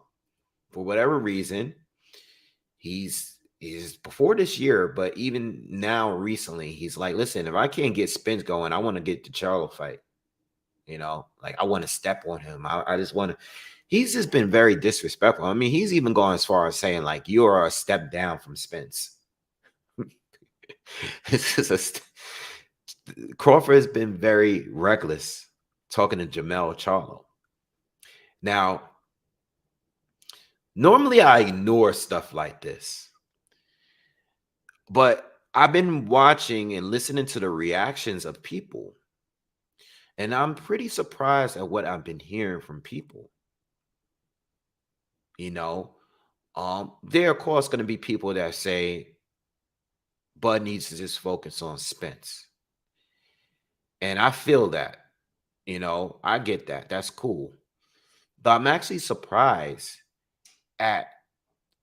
For whatever reason, he's is before this year, but even now recently, he's like, listen, if I can't get Spence going, I want to get the Charlo fight. Like I want to step on him. I just want to. He's just been very disrespectful. I mean, he's even gone as far as saying like you are a step down from Spence. It's just Crawford has been very reckless talking to Jamel Charlo. Now, normally I ignore stuff like this, but I've been watching and listening to the reactions of people, and I'm pretty surprised at what I've been hearing from people. There are of course going to be people that say Bud needs to just focus on Spence. And I feel that, I get that. That's cool. But I'm actually surprised at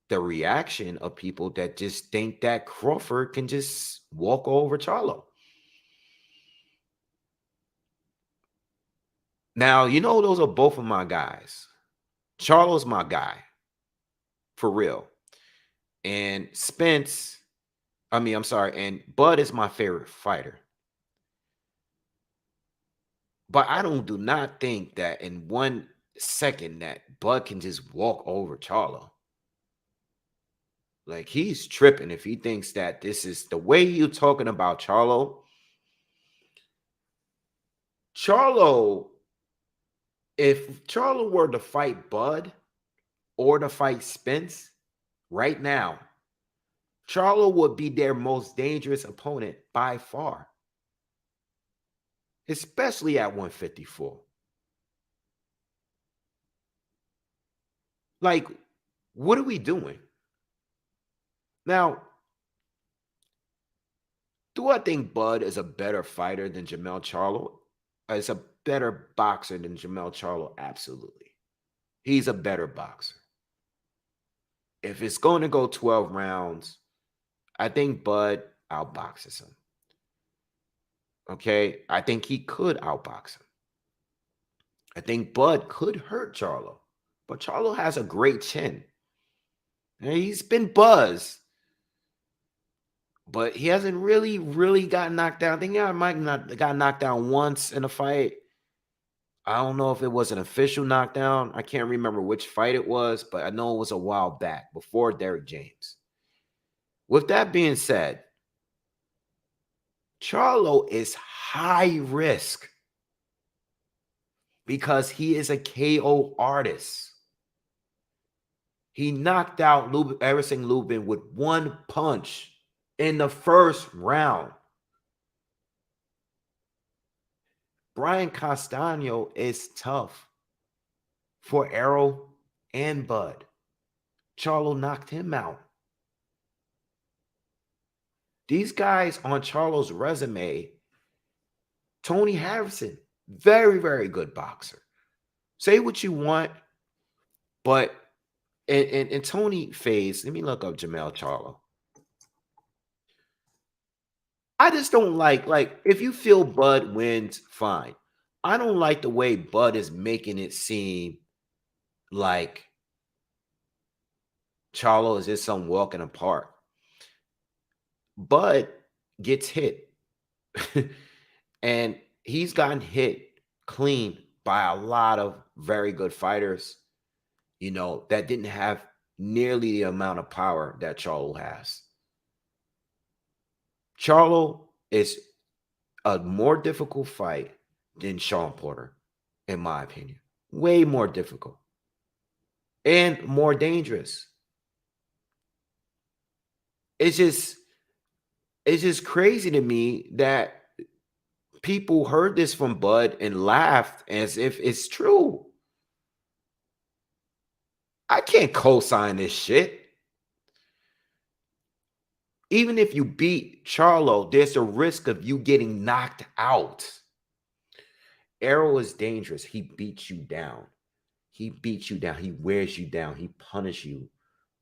the reaction of people that just think that Crawford can just walk over Charlo. Now, those are both of my guys. Charlo's my guy. For real. And and Bud is my favorite fighter. But I do not think that in 1 second that Bud can just walk over Charlo. Like, he's tripping if he thinks that this is the way you're talking about Charlo. If Charlo were to fight Bud or to fight Spence right now, Charlo would be their most dangerous opponent by far, especially at 154. Like, what are we doing? Now, do I think Bud is a better fighter than Jamel Charlo? Is a better boxer than Jamel Charlo? Absolutely. He's a better boxer. If it's going to go 12 rounds, I think Bud outboxes him. Okay? I think he could outbox him. I think Bud could hurt Charlo. But Charlo has a great chin. And he's been buzzed. But he hasn't really gotten knocked down. I think I might not got knocked down once in a fight. I don't know if it was an official knockdown. I can't remember which fight it was, but I know it was a while back before Derrick James. With that being said, Charlo is high risk because he is a KO artist. He knocked out Everson Lubin with 1 punch in the first round. Brian Castaño is tough for Errol and Bud. Charlo knocked him out. These guys on Charlo's resume, Tony Harrison, very, very good boxer. Say what you want, but in Tony phase, let me look up Jamel Charlo. I just don't like if you feel Bud wins, fine. I don't like the way Bud is making it seem like Charlo is just some walk in the park. Bud gets hit. And he's gotten hit clean by a lot of very good fighters, that didn't have nearly the amount of power that Charlo has. Charlo is a more difficult fight than Sean Porter, in my opinion. Way more difficult. And more dangerous. It's just crazy to me that people heard this from Bud and laughed as if it's true. I can't co-sign this shit. Even if you beat Charlo, there's a risk of you getting knocked out. Errol is dangerous. He beats you down. He beats you down. He wears you down. He punishes you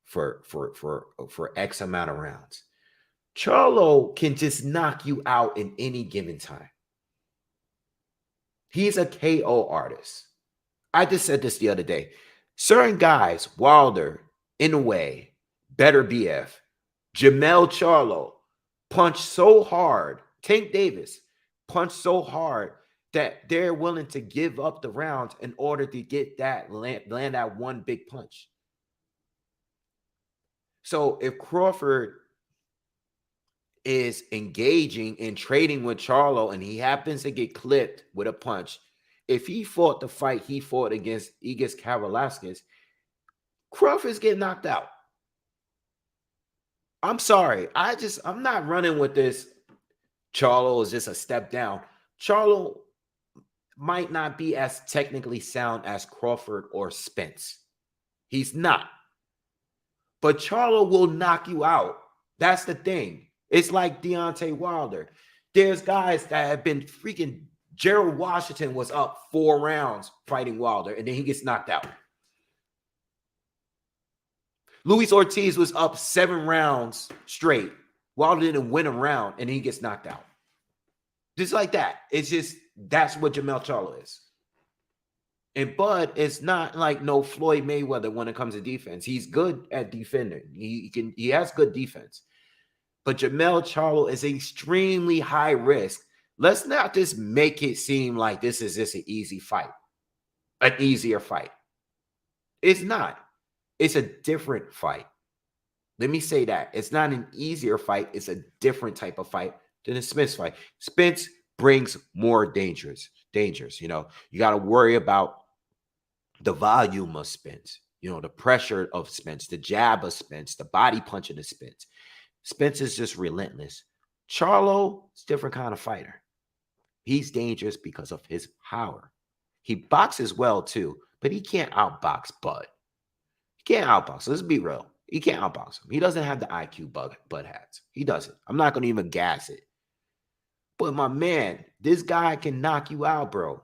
for X amount of rounds. Charlo can just knock you out in any given time. He's a KO artist. I just said this the other day. Certain guys, Wilder, in a way, better BF, Jamel Charlo punched so hard. Tank Davis punched so hard that they're willing to give up the rounds in order to get that land that one big punch. So if Crawford is engaging in trading with Charlo and he happens to get clipped with a punch, if he fought the fight he fought against Igis Kavalaskas, Crawford's getting knocked out. I'm sorry. I'm not running with this. Charlo is just a step down. Charlo might not be as technically sound as Crawford or Spence. He's not. But Charlo will knock you out. That's the thing. It's like Deontay Wilder. There's guys that have been freaking. Gerald Washington was up 4 rounds fighting Wilder, and then he gets knocked out. Luis Ortiz was up 7 rounds straight. Wilder didn't win a round, and he gets knocked out. Just like that. It's just, that's what Jamel Charlo is. And Bud is not like no Floyd Mayweather when it comes to defense. He's good at defending. He has good defense. But Jamel Charlo is extremely high risk. Let's not just make it seem like this is just an easy fight, an easier fight. It's not. It's a different fight. Let me say that. It's not an easier fight. It's a different type of fight than a Spence fight. Spence brings more dangers. You know, you got to worry about the volume of Spence, you know, the pressure of Spence, the jab of Spence, the body punching of Spence. Spence is just relentless. Charlo is a different kind of fighter. He's dangerous because of his power. He boxes well too, but he can't outbox Bud. He can't outbox. Let's be real. He can't outbox him. He doesn't have the IQ Bud has. He doesn't. I'm not going to even gas it. But my man, this guy can knock you out, bro.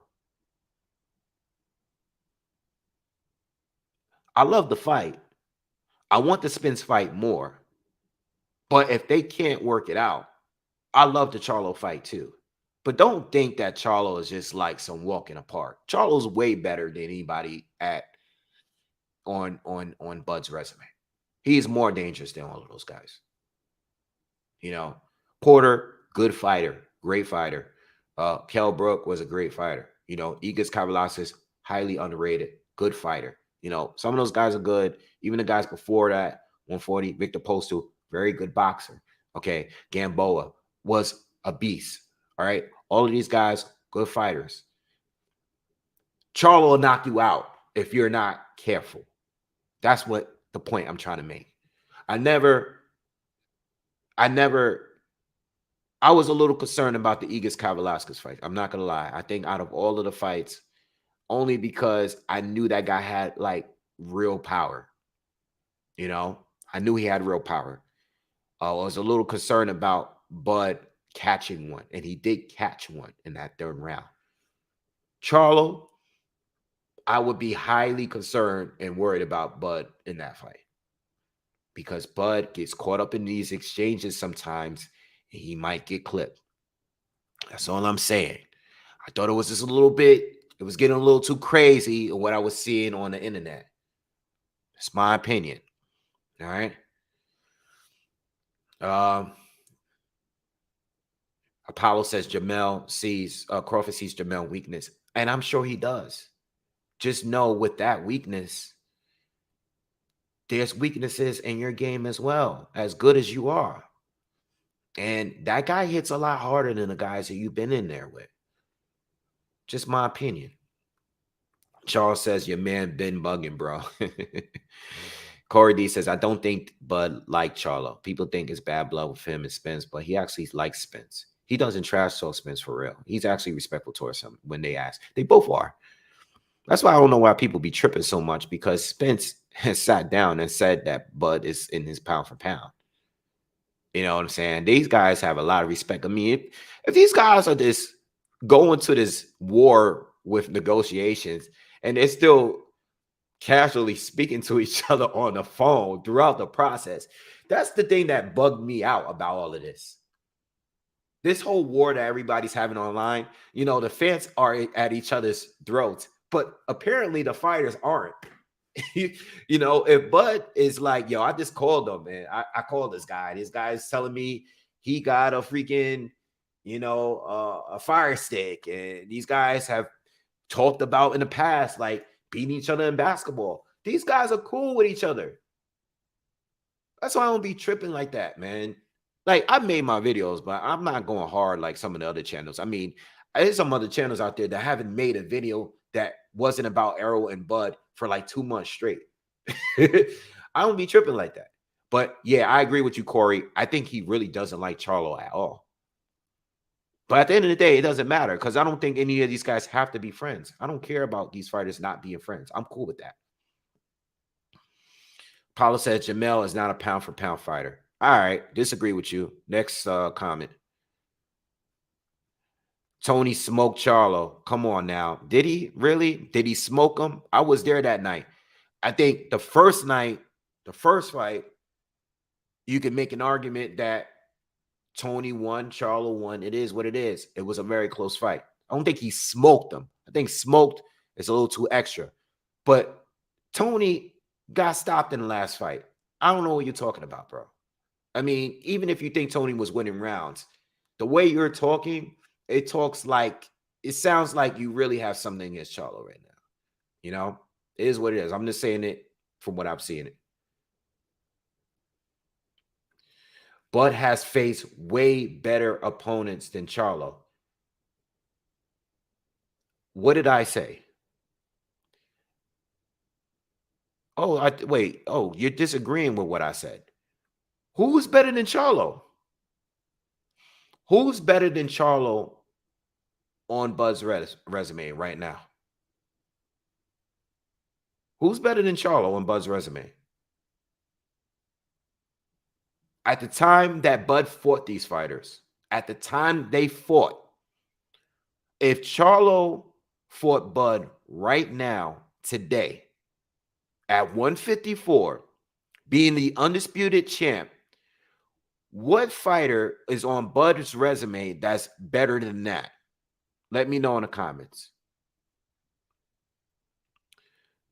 I love the fight. I want the Spence fight more. But if they can't work it out, I love the Charlo fight too. But don't think that Charlo is just like some walk in the park. Charlo's way better than anybody on Bud's resume. He's more dangerous than all of those guys. You know, Porter, good fighter, great fighter. Kell Brook was a great fighter. You know, Igis Kavalaskas, highly underrated, good fighter. You know, some of those guys are good. Even the guys before that, 140, Victor Postal, very good boxer. Okay, Gamboa was a beast. All right, all of these guys, good fighters. Charlo will knock you out if you're not careful. That's what the point I'm trying to make. I was a little concerned about the Igis Kavalaskas fight. I'm not going to lie. I think out of all of the fights, only because I knew that guy had like real power. You know, I knew he had real power. I was a little concerned about Bud catching one, and he did catch one in that 3rd round. Charlo, I would be highly concerned and worried about Bud in that fight because Bud gets caught up in these exchanges sometimes, and he might get clipped. That's all I'm saying. I thought it was just a little bit, it was getting a little too crazy what I was seeing on the internet. That's my opinion. All right. Apollo says Crawford sees Jamel weakness, and I'm sure he does. Just know with that weakness, there's weaknesses in your game as well, as good as you are. And that guy hits a lot harder than the guys that you've been in there with. Just my opinion. Charles says, your man been bugging, bro. Corey D says, I don't think Bud like Charlo. People think it's bad blood with him and Spence, but he actually likes Spence. He doesn't trash talk Spence for real. He's actually respectful towards him when they ask. They both are. That's why I don't know why people be tripping so much, because Spence has sat down and said that Bud is in his pound for pound. You know what I'm saying? These guys have a lot of respect. I mean, if these guys are just going to this war with negotiations and they're still casually speaking to each other on the phone throughout the process, that's the thing that bugged me out about all of this. This whole war that everybody's having online, you know, the fans are at each other's throats, but apparently the fighters aren't. If Bud is like, yo, I just called him, man. I called this guy. This guy is telling me he got a freaking, a fire stick. And these guys have talked about in the past, like beating each other in basketball. These guys are cool with each other. That's why I don't be tripping like that, man. Like, I made my videos, but I'm not going hard like some of the other channels. I mean, there's some other channels out there that haven't made a video that wasn't about Errol and Bud for like 2 months straight. I don't be tripping like that. But yeah, I agree with you, Corey. I think he really doesn't like Charlo at all. But at the end of the day, it doesn't matter because I don't think any of these guys have to be friends. I don't care about these fighters not being friends. I'm cool with that. Paulo says Jamel is not a pound for pound fighter. All right, disagree with you. Next comment. Tony smoked Charlo. Come on now. Did he really? Did he smoke him? I was there that night. I think the first fight, you could make an argument that Tony won, Charlo won. It is what it is. It was a very close fight. I don't think he smoked him. I think smoked is a little too extra. But Tony got stopped in the last fight. I don't know what you're talking about, bro. I mean, even if you think Tony was winning rounds, the way you're talking, it sounds like you really have something against Charlo right now. It is what it is. I'm just saying it from what I'm seeing it. Bud has faced way better opponents than Charlo. What did I say? Oh, wait. Oh, you're disagreeing with what I said. Who's better than Charlo? Who's better than Charlo on Bud's resume right now? Who's better than Charlo on Bud's resume? At the time that Bud fought these fighters, at the time they fought, if Charlo fought Bud right now, today, at 154, being the undisputed champ, what fighter is on Bud's resume that's better than that? Let me know in the comments.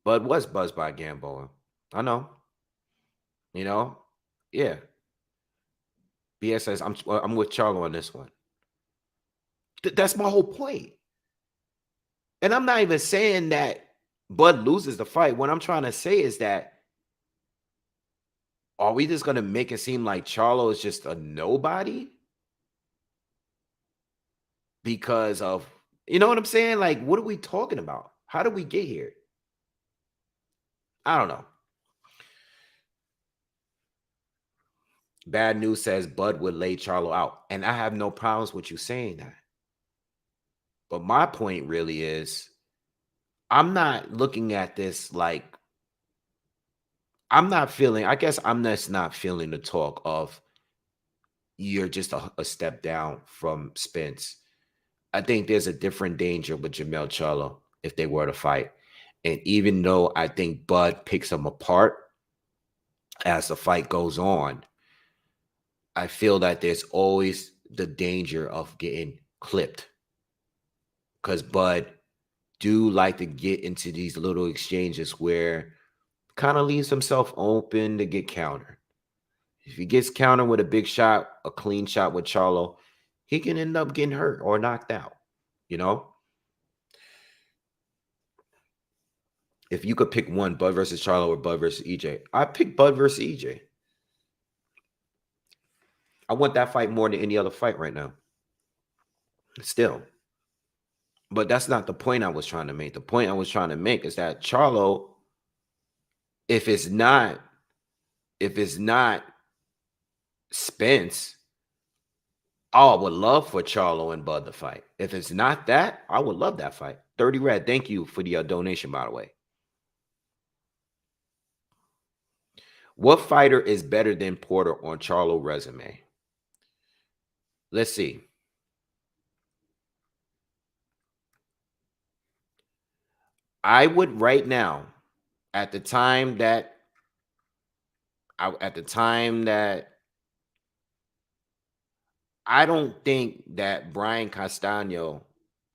Bud was buzzed by Gamboa. I know. Yeah. BS says, I'm with Charlo on this one. That's my whole point. And I'm not even saying that Bud loses the fight. What I'm trying to say is that, are we just going to make it seem like Charlo is just a nobody? Because of, you know what I'm saying? Like, what are we talking about? How did we get here? I don't know. Bad News says Bud would lay Charlo out. And I have no problems with you saying that. But my point really is, I'm not looking at this like, I guess I'm just not feeling the talk of you're just a step down from Spence. I think there's a different danger with Jamel Charlo if they were to fight. And even though I think Bud picks them apart as the fight goes on, I feel that there's always the danger of getting clipped. Because Bud do like to get into these little exchanges where kind of leaves himself open to get countered. If he gets countered with a big shot, a clean shot with Charlo, he can end up getting hurt or knocked out. If you could pick one, Bud versus Charlo or Bud versus EJ, I'd pick Bud versus EJ. I want that fight more than any other fight right now. Still. But that's not the point I was trying to make. The point I was trying to make is that Charlo, if it's not Spence, I would love for Charlo and Bud to fight. If it's not that, I would love that fight. 30 Red, thank you for the donation, by the way. What fighter is better than Porter on Charlo resume? Let's see. I would right now, at the time that I don't think that Brian Castaño,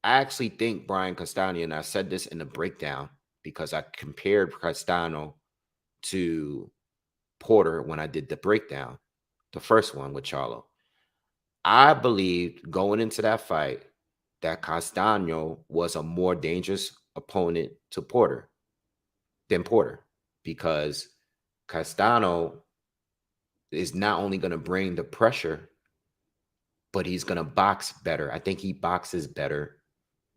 I actually think Brian Castaño, and I said this in the breakdown, because I compared Castano to Porter when I did the breakdown, the first one with Charlo. I believed going into that fight that Castano was a more dangerous opponent to Porter than Porter, because Castano is not only going to bring the pressure, but he's going to box better. I think he boxes better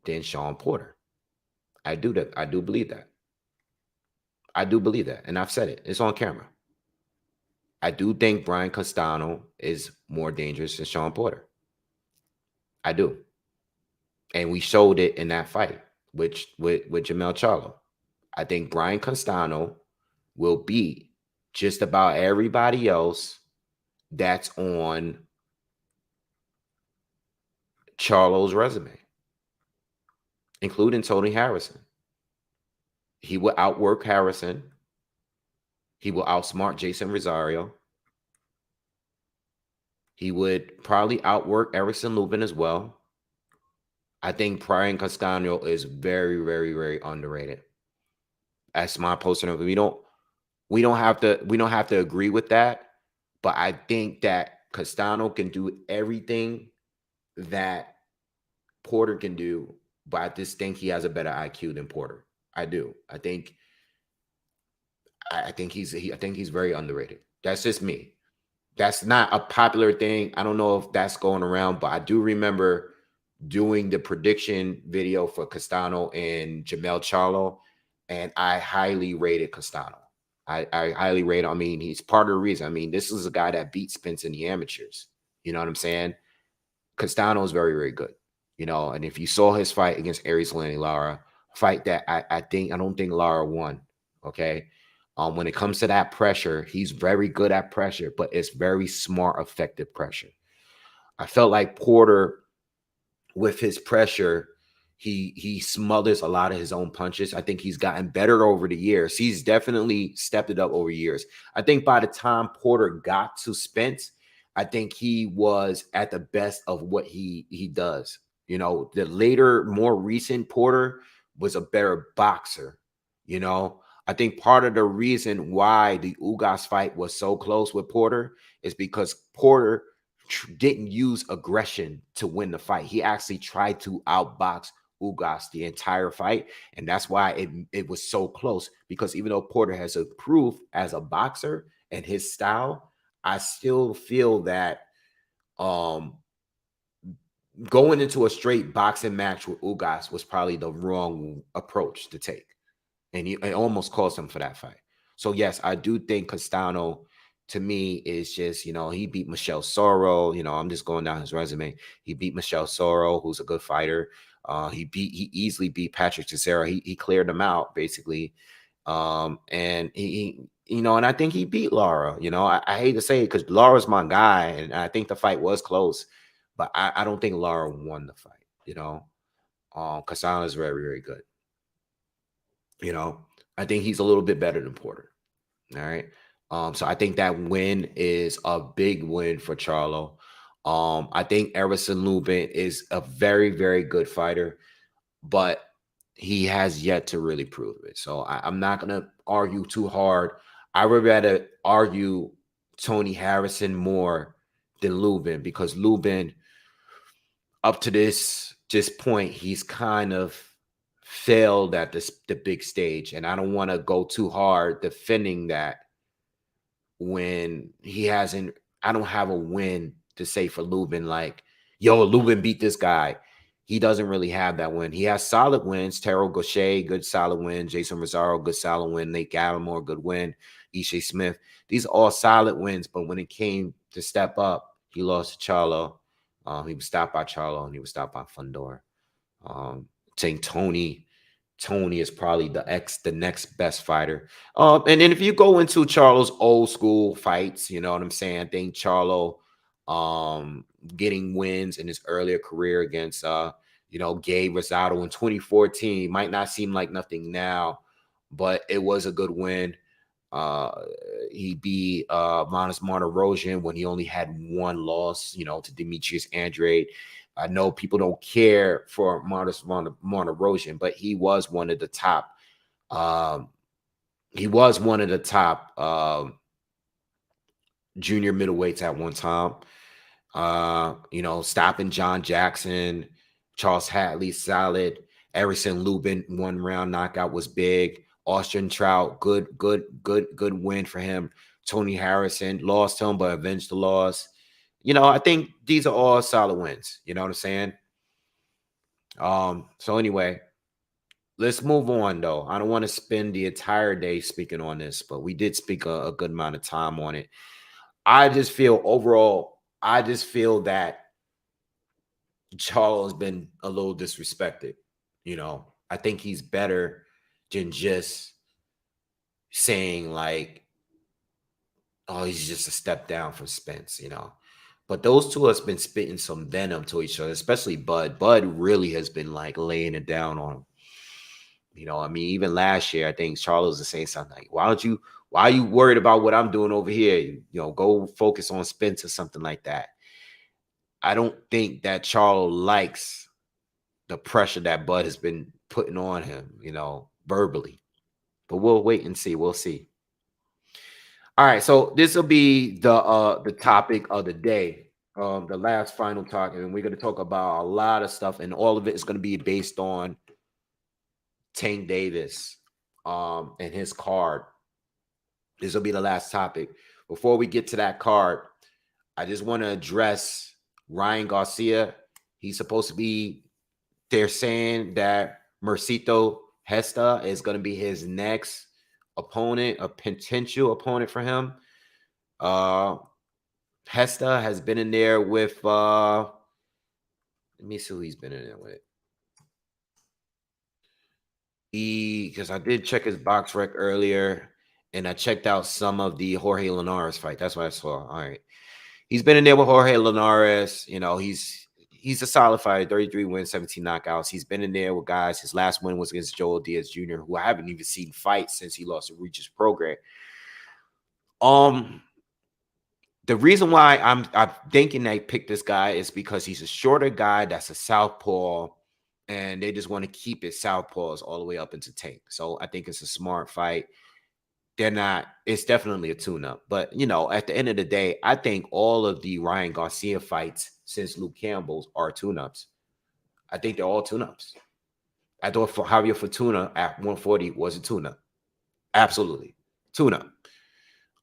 than Sean Porter. I do that. I do believe that. I do believe that. And I've said it. It's on camera. I do think Brian Castano is more dangerous than Sean Porter. I do. And we showed it in that fight with Jamel Charlo. I think Brian Castano will beat just about everybody else that's on Charlo's resume, including Tony Harrison. He will outwork Harrison. He will outsmart Jason Rosario. He would probably outwork Erickson Lubin as well. I think Brian Castano is very, very, very underrated. That's my personal. We don't have to agree with that, but I think that Castano can do everything that Porter can do, but I just think he has a better IQ than Porter. I do. I think he's very underrated. That's just me. That's not a popular thing. I don't know if that's going around, but I do remember doing the prediction video for Castano and Jamel Charlo, and I highly rated Castano. I highly rate him. I mean, he's part of the reason. I mean, this is a guy that beat Spence in the amateurs. You know what I'm saying? Castano is very, very good. You know, and if you saw his fight against Erislandy Lara, fight that I don't think Lara won. Okay. When it comes to that pressure, he's very good at pressure, but it's very smart, effective pressure. I felt like Porter, with his pressure, he smothers a lot of his own punches. I think he's gotten better over the years. He's definitely stepped it up over years. I think by the time Porter got to Spence, I think he was at the best of what he does. You know, the later, more recent Porter was a better boxer. You know, I think part of the reason why the Ugas fight was so close with Porter is because Porter didn't use aggression to win the fight. He actually tried to outbox Ugas the entire fight, and that's why it was so close, because even though Porter has improved as a boxer and his style, I still feel that going into a straight boxing match with Ugas was probably the wrong approach to take, and it almost cost him for that fight. So yes, I do think Castano, to me, is just, you know, he beat Michel Soro. You know, I'm just going down his resume. He beat Michel Soro, who's a good fighter. He easily beat Patrick Cesaro. He cleared him out basically. And he you know, and I think he beat Lara. You know, I hate to say it because Lara's my guy, and I think the fight was close, but I don't think Lara won the fight. You know, Castano is very, very good. You know, I think he's a little bit better than Porter. All right. So I think that win is a big win for Charlo. I think Erickson Lubin is a very, very good fighter, but he has yet to really prove it. So I'm not going to argue too hard. I would rather argue Tony Harrison more than Lubin, because Lubin, up to this point, he's kind of failed at the big stage. And I don't want to go too hard defending that when he hasn't. I don't have a win to say for Lubin, like, yo, Lubin beat this guy. He doesn't really have that win. He has solid wins. Terrell Gaucher, good solid win. Jason Rosario, good solid win. Nate Gallimore, good win. Ishe Smith. These are all solid wins, but when it came to step up, he lost to Charlo. He was stopped by Charlo, and he was stopped by Fundora. Saying Tony is probably the next best fighter. And then if you go into Charlo's old school fights, you know what I'm saying? I think Charlo getting wins in his earlier career against you know, Gabe Rosado in 2014 might not seem like nothing now, but it was a good win. He beat Manos Martirosyan when he only had one loss, you know, to Demetrius Andrade. I know people don't care for Manos Martirosyan, but he was one of the top Um, he was one of the top junior middleweights at one time. Stopping John Jackson, Charles Hatley, solid. Erison Lubin, 1 round knockout was big. Austin Trout, good win for him. Tony Harrison lost him, but avenged the loss. I think these are all solid wins. You know what I'm saying? So anyway, let's move on though. I don't want to spend the entire day speaking on this, but we did speak a good amount of time on it. I just feel that Charlo has been a little disrespected. I think he's better than just saying like, oh, he's just a step down from Spence. But those two has been spitting some venom to each other, especially Bud. Bud really has been like laying it down on him. Even last year, I think Charles was saying something like, why are you worried about what I'm doing over here? Go focus on Spence or something like that. I don't think that Charlo likes the pressure that Bud has been putting on him, verbally. But we'll wait and see. We'll see. All right, so this will be the topic of the day, the last final talk, and we're going to talk about a lot of stuff, and all of it is going to be based on Tank Davis, and his card. This will be the last topic. Before we get to that card, I just want to address Ryan Garcia. He's supposed to be. They're saying that Mercito Gesta is going to be his next opponent, a potential opponent for him. Gesta has been in there with, let me see who he's been in there with. Because I did check his box rec earlier, and I checked out some of the Jorge Linares fight. That's what I saw. All right. He's been in there with Jorge Linares. He's a solid fighter, 33 wins, 17 knockouts. He's been in there with guys. His last win was against Joel Diaz Jr., who I haven't even seen fight since he lost to Regis Prograis. The reason why I'm thinking they picked this guy is because he's a shorter guy that's a southpaw, and they just want to keep it southpaws all the way up into Tank. So I think it's a smart fight. It's definitely a tune-up. But, at the end of the day, I think all of the Ryan Garcia fights since Luke Campbell's are tune-ups. I think they're all tune-ups. I thought for Javier Fortuna at 140 was a tune-up. Absolutely. Tune-up.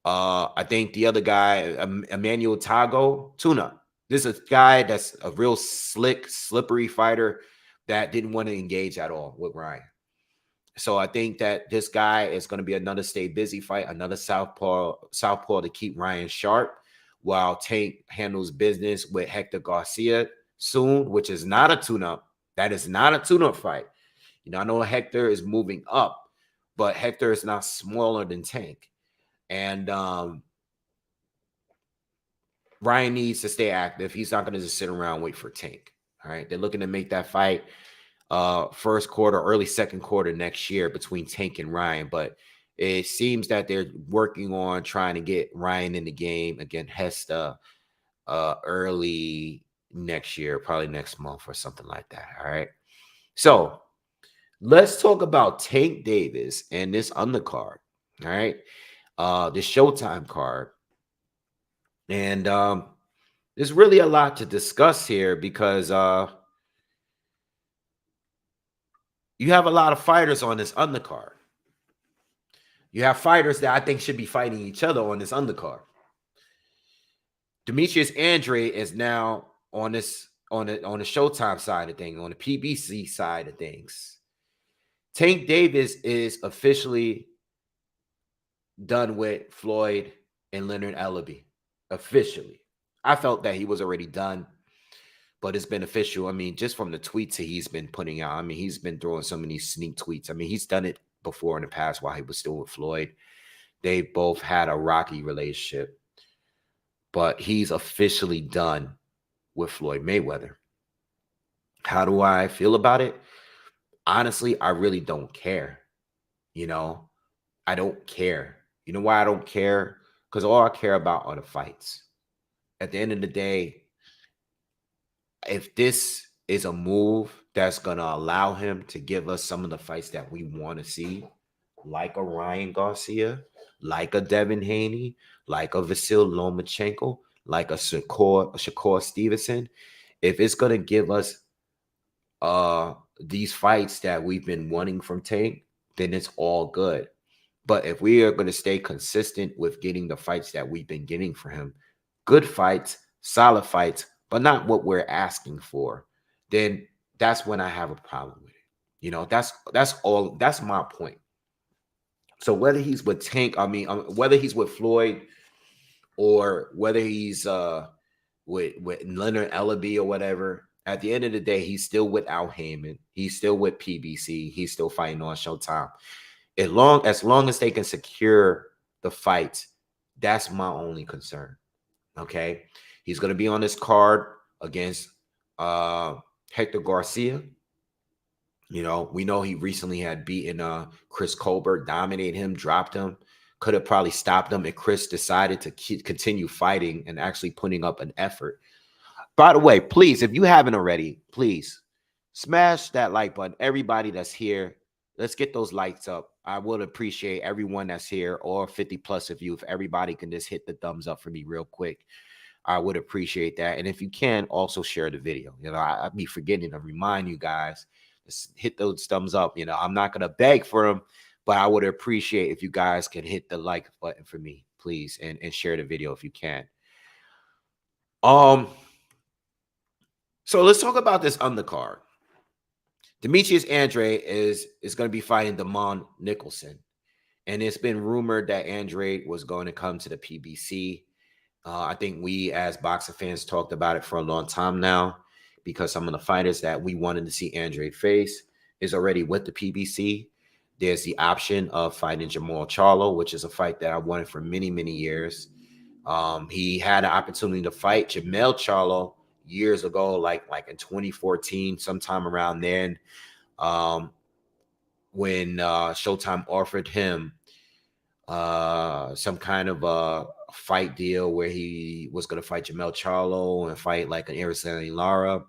I think the other guy, Emmanuel Tago, tune-up. This is a guy that's a real slick, slippery fighter that didn't want to engage at all with Ryan. So I think that this guy is going to be another stay busy fight, another southpaw to keep Ryan sharp, while Tank handles business with Hector Garcia soon, which is not a tune-up. That is not a tune-up fight. I know Hector is moving up, but Hector is not smaller than Tank. And Ryan needs to stay active. He's not going to just sit around and wait for Tank. All right. They're looking to make that fight first quarter, early second quarter next year between Tank and Ryan. But it seems that they're working on trying to get Ryan in the game against Gesta early next year, probably next month or something like that. All right. So let's talk about Tank Davis and this undercard. All right. The Showtime card. And there's really a lot to discuss here because you have a lot of fighters on this undercard. You have fighters that I think should be fighting each other on this undercard. Demetrius Andrade is now on this on the Showtime side of things, on the PBC side of things. Tank Davis is officially done with Floyd and Leonard Ellaby. Officially. I felt that he was already done, but it's been official. Just from the tweets that he's been putting out. He's been throwing so many sneak tweets. He's done it before in the past while he was still with Floyd. They both had a rocky relationship, but he's officially done with Floyd Mayweather. How do I feel about it? Honestly, I really don't care. I don't care. You know why I don't care? Because all I care about are the fights. At the end of the day, if this is a move that's going to allow him to give us some of the fights that we want to see, like a Ryan Garcia, like a Devin Haney, like a Vasil Lomachenko, like a Shakur Stevenson, if it's gonna give us these fights that we've been wanting from Tank, then it's all good. But if we are going to stay consistent with getting the fights that we've been getting for him, good fights, solid fights, but not what we're asking for, then that's when I have a problem with it. That's all. That's my point. So whether he's with Tank, whether he's with Floyd or whether he's with Leonard Ellaby or whatever, at the end of the day, he's still with Al Heyman. He's still with PBC. He's still fighting on Showtime. As long as they can secure the fight, that's my only concern. Okay, he's going to be on this card against Hector Garcia. We know he recently had beaten Chris Colbert, dominated him, dropped him. Could have probably stopped him if Chris decided to continue fighting and actually putting up an effort. By the way, please, if you haven't already, please smash that like button. Everybody that's here, let's get those likes up. I would appreciate everyone that's here, or 50 plus of you. If everybody can just hit the thumbs up for me real quick, I would appreciate that. And if you can, also share the video. I'd be forgetting to remind you guys, just hit those thumbs up. I'm not going to beg for them, but I would appreciate if you guys can hit the like button for me, please, and share the video if you can. So let's talk about this undercard. Demetrius Andrade is going to be fighting Damon Nicholson. And it's been rumored that Andrade was going to come to the PBC. I think we as boxing fans talked about it for a long time now, because some of the fighters that we wanted to see Andrade face is already with the PBC. There's the option of fighting Jermall Charlo, which is a fight that I wanted for many, many years. He had an opportunity to fight Jermall Charlo years ago, like in 2014, sometime around then, when Showtime offered him some kind of a fight deal where he was going to fight Jermall Charlo and fight like an Aristotle Lara.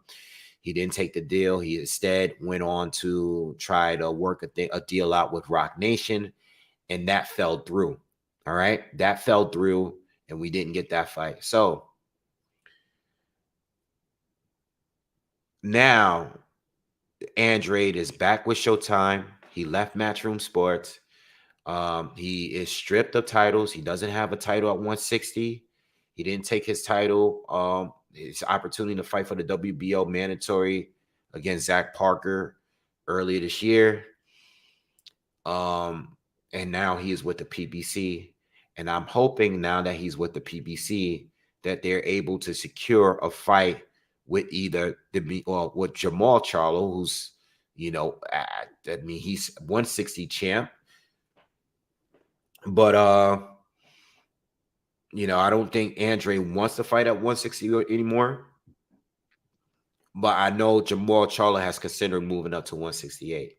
He didn't take the deal. He instead went on to try to work a deal out with Rock Nation, and that fell through. All right, that fell through, and we didn't get that fight. So now Andrade is back with Showtime. He left Matchroom Sports. He is stripped of titles. He doesn't have a title at 160. He didn't take his title. His opportunity to fight for the WBO mandatory against Zach Parker earlier this year. And now he is with the PBC. And I'm hoping now that he's with the PBC that they're able to secure a fight with either with Jermall Charlo, who's, he's 160 champ. But I don't think Andrade wants to fight at 160 anymore. But I know Jermall Charlo has considered moving up to 168.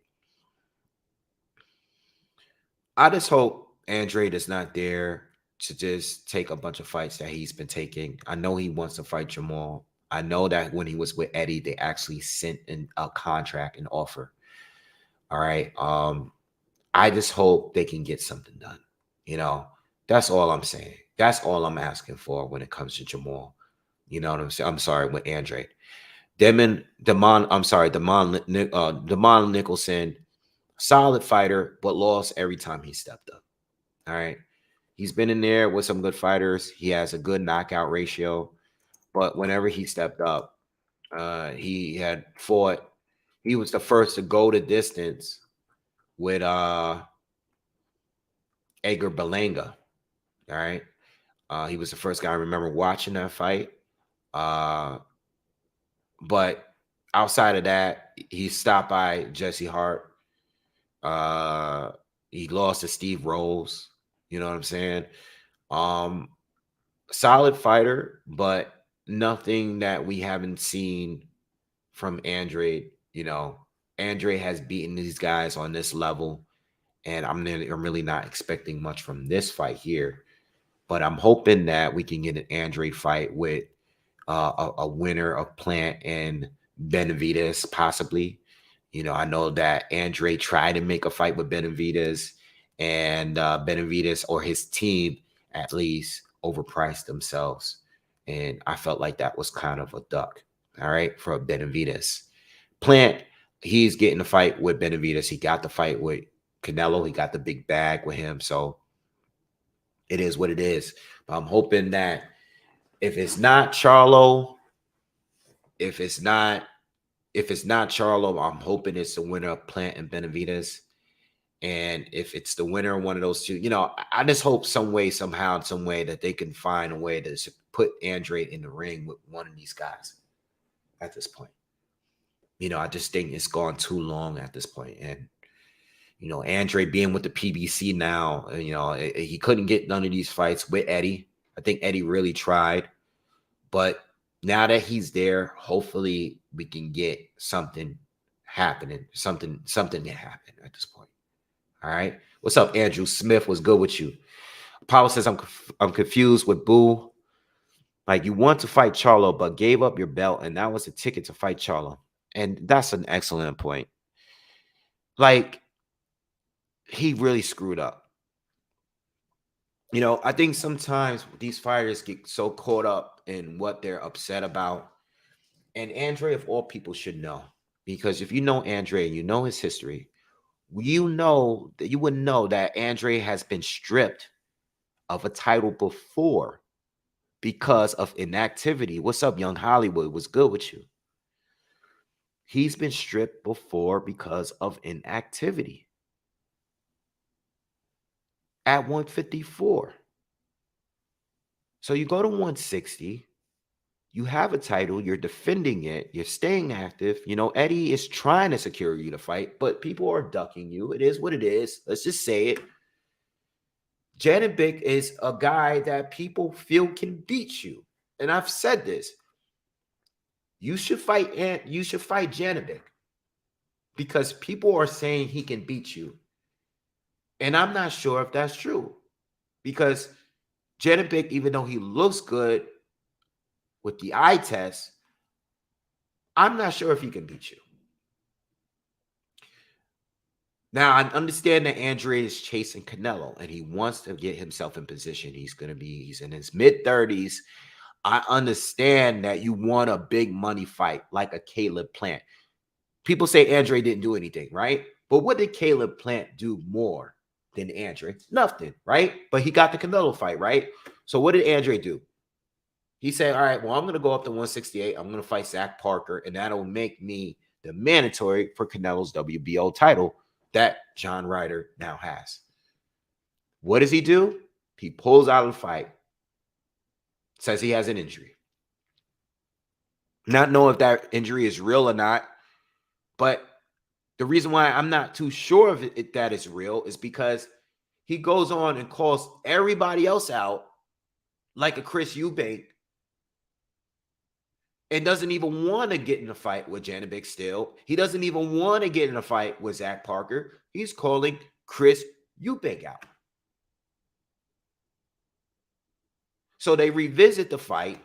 I just hope Andrade is not there to just take a bunch of fights that he's been taking. I know he wants to fight Jermall. I know that when he was with Eddie, they actually sent in a contract, an offer. All right. I just hope they can get something done. That's all I'm saying. That's all I'm asking for when it comes to Jermall. You know what I'm saying? I'm sorry, with Andrade. Damon Nicholson, solid fighter, but lost every time he stepped up. All right. He's been in there with some good fighters. He has a good knockout ratio. But whenever he stepped up, he had fought. He was the first to go the distance with Edgar Berlanga. All right. He was the first guy I remember watching that fight. But outside of that, he stopped by Jesse Hart. He lost to Steve Rose. You know what I'm saying? Solid fighter, but nothing that we haven't seen from Andrade. Andrade has beaten these guys on this level, and I'm really not expecting much from this fight here. But I'm hoping that we can get an Andrade fight with a winner of Plant and Benavidez, possibly. I know that Andrade tried to make a fight with Benavidez, and Benavidez, or his team at least, overpriced themselves. And I felt like that was kind of a duck, all right, for Benavidez. Plant, he's getting the fight with Benavidez. He got the fight with Canelo. He got the big bag with him. So it is what it is. But I'm hoping that if it's not Charlo, if it's not Charlo, I'm hoping it's the winner of Plant and Benavidez. And if it's the winner of one of those two, I just hope some way, somehow, some way that they can find a way to put Andrade in the ring with one of these guys at this point. I just think it's gone too long at this point. And, Andrade being with the PBC now, he couldn't get none of these fights with Eddie. I think Eddie really tried. But now that he's there, hopefully we can get something happening, something to happen at this point. All right. What's up, Andrew Smith? What's good with you? Paulo says, I'm confused with Boo. Like, you want to fight Charlo, but gave up your belt, and that was a ticket to fight Charlo. And that's an excellent point. Like, he really screwed up. I think sometimes these fighters get so caught up in what they're upset about. And Andrade, of all people, should know. Because if you know Andrade and you know his history, you would know that Andrade has been stripped of a title before because of inactivity. What's up, Young Hollywood? What's good with you? He's been stripped before because of inactivity at 154. So you go to 160. You have a title, you're defending it, you're staying active. Eddie is trying to secure you to fight, but people are ducking you. It is what it is. Let's just say it. Janibek is a guy that people feel can beat you. And I've said this. You should fight Janibek because people are saying he can beat you. And I'm not sure if that's true. Because Janibek, even though he looks good with the eye test, I'm not sure if he can beat you. Now, I understand that Andrade is chasing Canelo, and he wants to get himself in position. He's in his mid-30s. I understand that you want a big money fight like a Caleb Plant. People say Andrade didn't do anything, right? But what did Caleb Plant do more than Andrade? Nothing, right? But he got the Canelo fight, right? So what did Andrade do? He said, all right, well, I'm going to go up to 168. I'm going to fight Zach Parker, and that'll make me the mandatory for Canelo's WBO title that John Ryder now has. What does he do? He pulls out of the fight, says he has an injury. Not know if that injury is real or not, but the reason why I'm not too sure of it that is real is because he goes on and calls everybody else out like a Chris Eubank, and doesn't even want to get in a fight with Janibek still. He doesn't even want to get in a fight with Zach Parker. He's calling Chris Eubank out. So they revisit the fight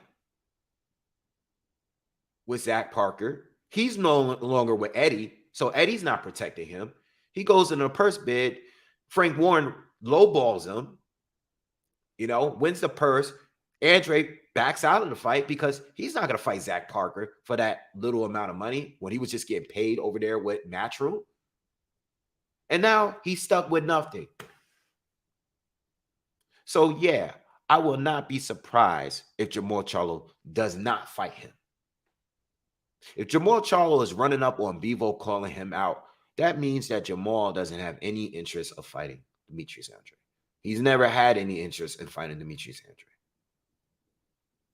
with Zach Parker. He's no longer with Eddie, so Eddie's not protecting him. He goes in a purse bid. Frank Warren lowballs him, wins the purse. Andrade backs out of the fight because he's not going to fight Zach Parker for that little amount of money when he was just getting paid over there with Natural. And now he's stuck with nothing. So, yeah, I will not be surprised if Jermall Charlo does not fight him. If Jermall Charlo is running up on Bivol calling him out, that means that Jermall doesn't have any interest of fighting Demetrius Andrade. He's never had any interest in fighting Demetrius Andrade.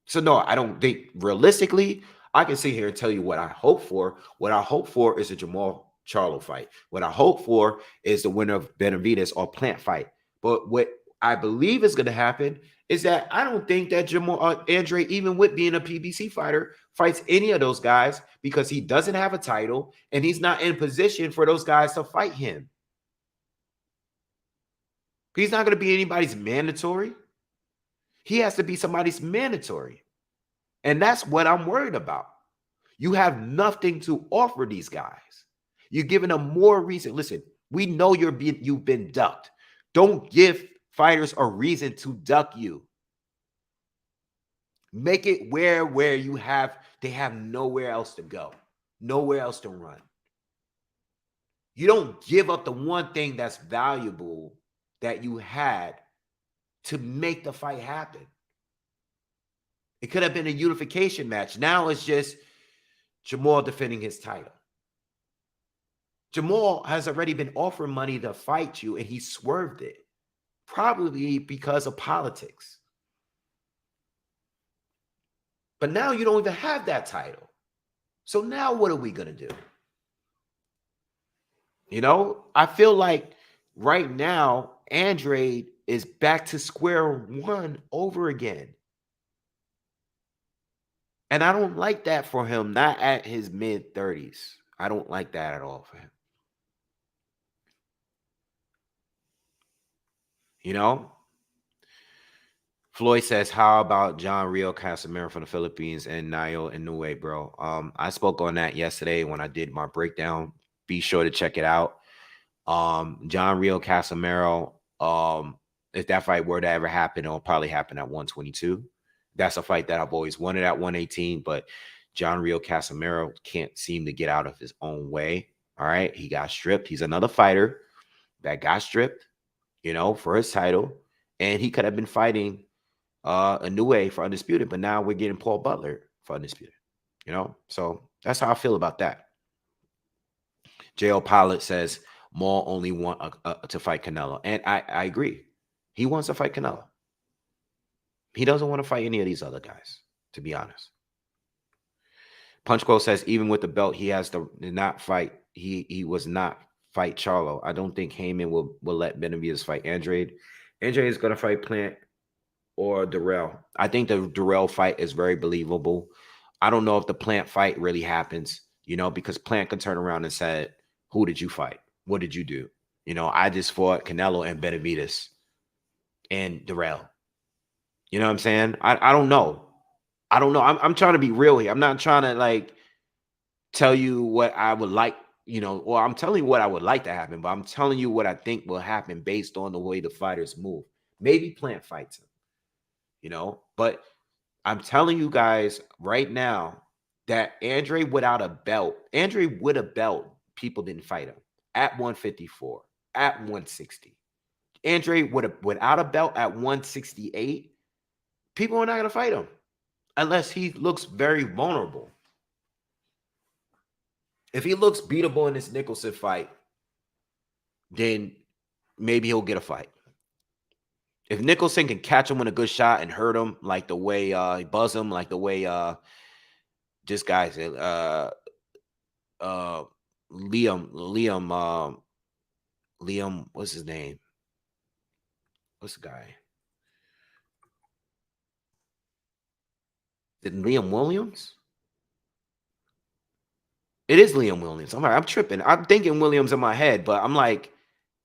So, no, I don't think realistically, I can sit here and tell you what I hope for. What I hope for is a Jermall Charlo fight. What I hope for is the winner of Benavidez or Plant fight. But what I believe is going to happen is that I don't think that Andrade, even with being a PBC fighter, fights any of those guys because he doesn't have a title and he's not in position for those guys to fight him. He's not going to be anybody's mandatory. He has to be somebody's mandatory. And that's what I'm worried about. You have nothing to offer these guys. You're giving them more reason. Listen, we know you've been ducked. Don't give fighters a reason to duck you. Make it where they have nowhere else to go, nowhere else to run. You don't give up the one thing that's valuable that you had to make the fight happen. It could have been a unification match. Now it's just Jamal defending his title. Jamal has already been offered money to fight you, and he swerved it, probably because of politics. But now you don't even have that title. So now what are we going to do? You know, I feel like right now, Andrade is back to square one over again. And I don't like that for him, not at his mid-30s. I don't like that at all for him. You know? Floyd says, how about John Rio Casimiro from the Philippines and Nayo Inoue, bro? I spoke on that yesterday when I did my breakdown. Be sure to check it out. John Rio Casimiro, if that fight were to ever happen, it'll probably happen at 122. That's a fight that I've always wanted at 118, but John Rio Casimiro can't seem to get out of his own way. All right. He got stripped. He's another fighter that got stripped, you know, for his title. And he could have been fighting Inoue for undisputed, but now we're getting Paul Butler for undisputed, you know? So that's how I feel about that. JL Pilot says, Maul only want to fight Canelo. And I agree. He wants to fight Canelo. He doesn't want to fight any of these other guys, to be honest. Punchquo says, even with the belt, he has to not fight. He was not fight Charlo. I don't think Heyman will let Benavidez fight Andrade. Andrade is going to fight Plant or Darrell. I think the Darrell fight is very believable. I don't know if the Plant fight really happens, you know, because Plant could turn around and say, who did you fight? What did you do? You know, I just fought Canelo and Benavidez and Darrell. You know what I'm saying? I don't know. I don't know. I'm trying to be real here. I'm not trying to like tell you what I would like, you know, or I'm telling you what I would like to happen, but I'm telling you what I think will happen based on the way the fighters move. Maybe Plant fights him, you know, but I'm telling you guys right now that Andrade without a belt, Andrade with a belt, people didn't fight him at 154, at 160. Andrade without a belt at 168, people are not going to fight him unless he looks very vulnerable. If he looks beatable in this Nicholson fight, then maybe he'll get a fight. If Nicholson can catch him with a good shot and hurt him like the way he buzz him, like the way this guy said, Liam, what's his name? What's the guy? Is it Liam Williams? It is Liam Williams. I'm tripping. I'm thinking Williams in my head, but I'm like,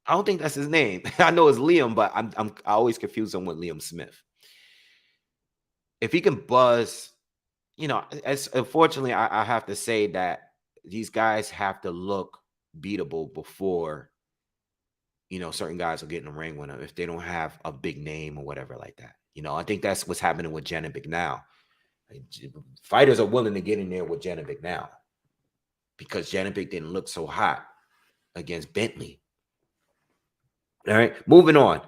I don't think that's his name. I know it's Liam, but I always confuse him with Liam Smith. If he can buzz, you know, unfortunately, I have to say that these guys have to look beatable before, you know, certain guys will get in the ring with them if they don't have a big name or whatever like that. You know, I think that's what's happening with Janovic now. Fighters are willing to get in there with Janovic now because Janovic didn't look so hot against Bentley. All right, moving on.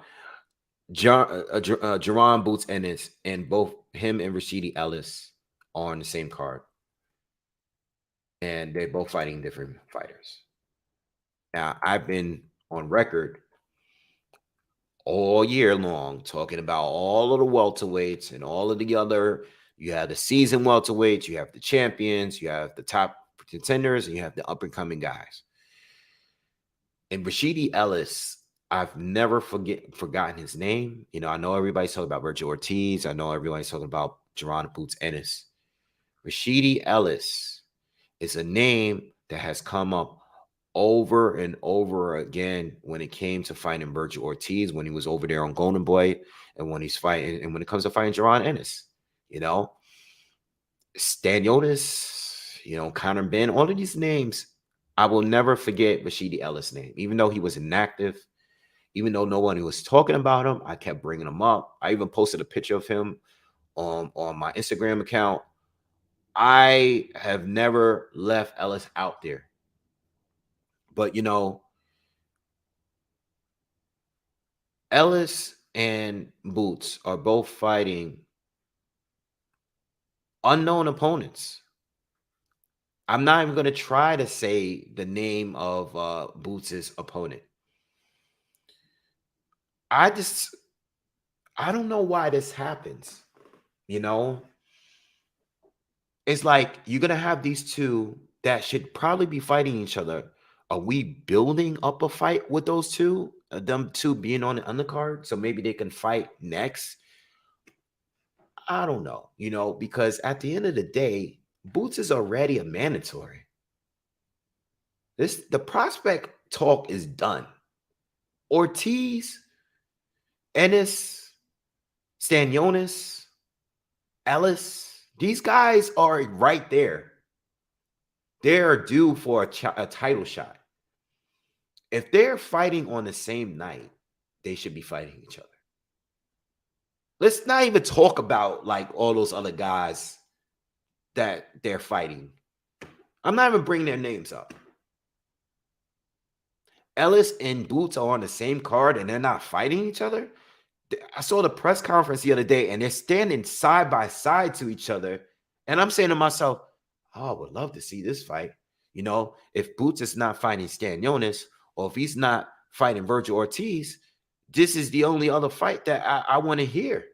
Jerron Boots Ennis and both him and Rashidi Ellis are on the same card. And they're both fighting different fighters. Now, I've been on record all year long talking about all of the welterweights and all of the other. You have the seasoned welterweights, you have the champions, you have the top contenders, and you have the up-and-coming guys. And Rashidi Ellis, I've never forgotten his name. You know, I know everybody's talking about Virgil Ortiz. I know everybody's talking about Jerron Boots Ennis. Rashidi Ellis is a name that has come up over and over again when it came to fighting Virgil Ortiz, when he was over there on Golden Boy, and when he's fighting, and when it comes to fighting Jerron Ennis, you know, Staniotis, you know, Conor Ben, all of these names, I will never forget Rashidi Ellis' name, even though he was inactive, Even though no one was talking about him, I kept bringing him up. I even posted a picture of him on my Instagram account. I have never left Ellis out there. But, Ellis and Boots are both fighting unknown opponents. I'm not even going to try to say the name of Boots' opponent. I don't know why this happens. It's like you're going to have these two that should probably be fighting each other. Are we building up a fight with those two? Them two being on the undercard, so maybe they can fight next? I don't know, because at the end of the day, Boots is already a mandatory. The prospect talk is done. Ortiz, Ennis, Stanionis, Ellis, these guys are right there. They're due for a title shot. If they're fighting on the same night, they should be fighting each other. Let's not even talk about like all those other guys that they're fighting. I'm not even bringing their names up. Ellis and Boots are on the same card and they're not fighting each other. I saw the press conference the other day and they're standing side by side to each other. And I'm saying to myself, oh, I would love to see this fight. If Boots is not fighting Stanionis or if he's not fighting Virgil Ortiz, this is the only other fight that I want to hear.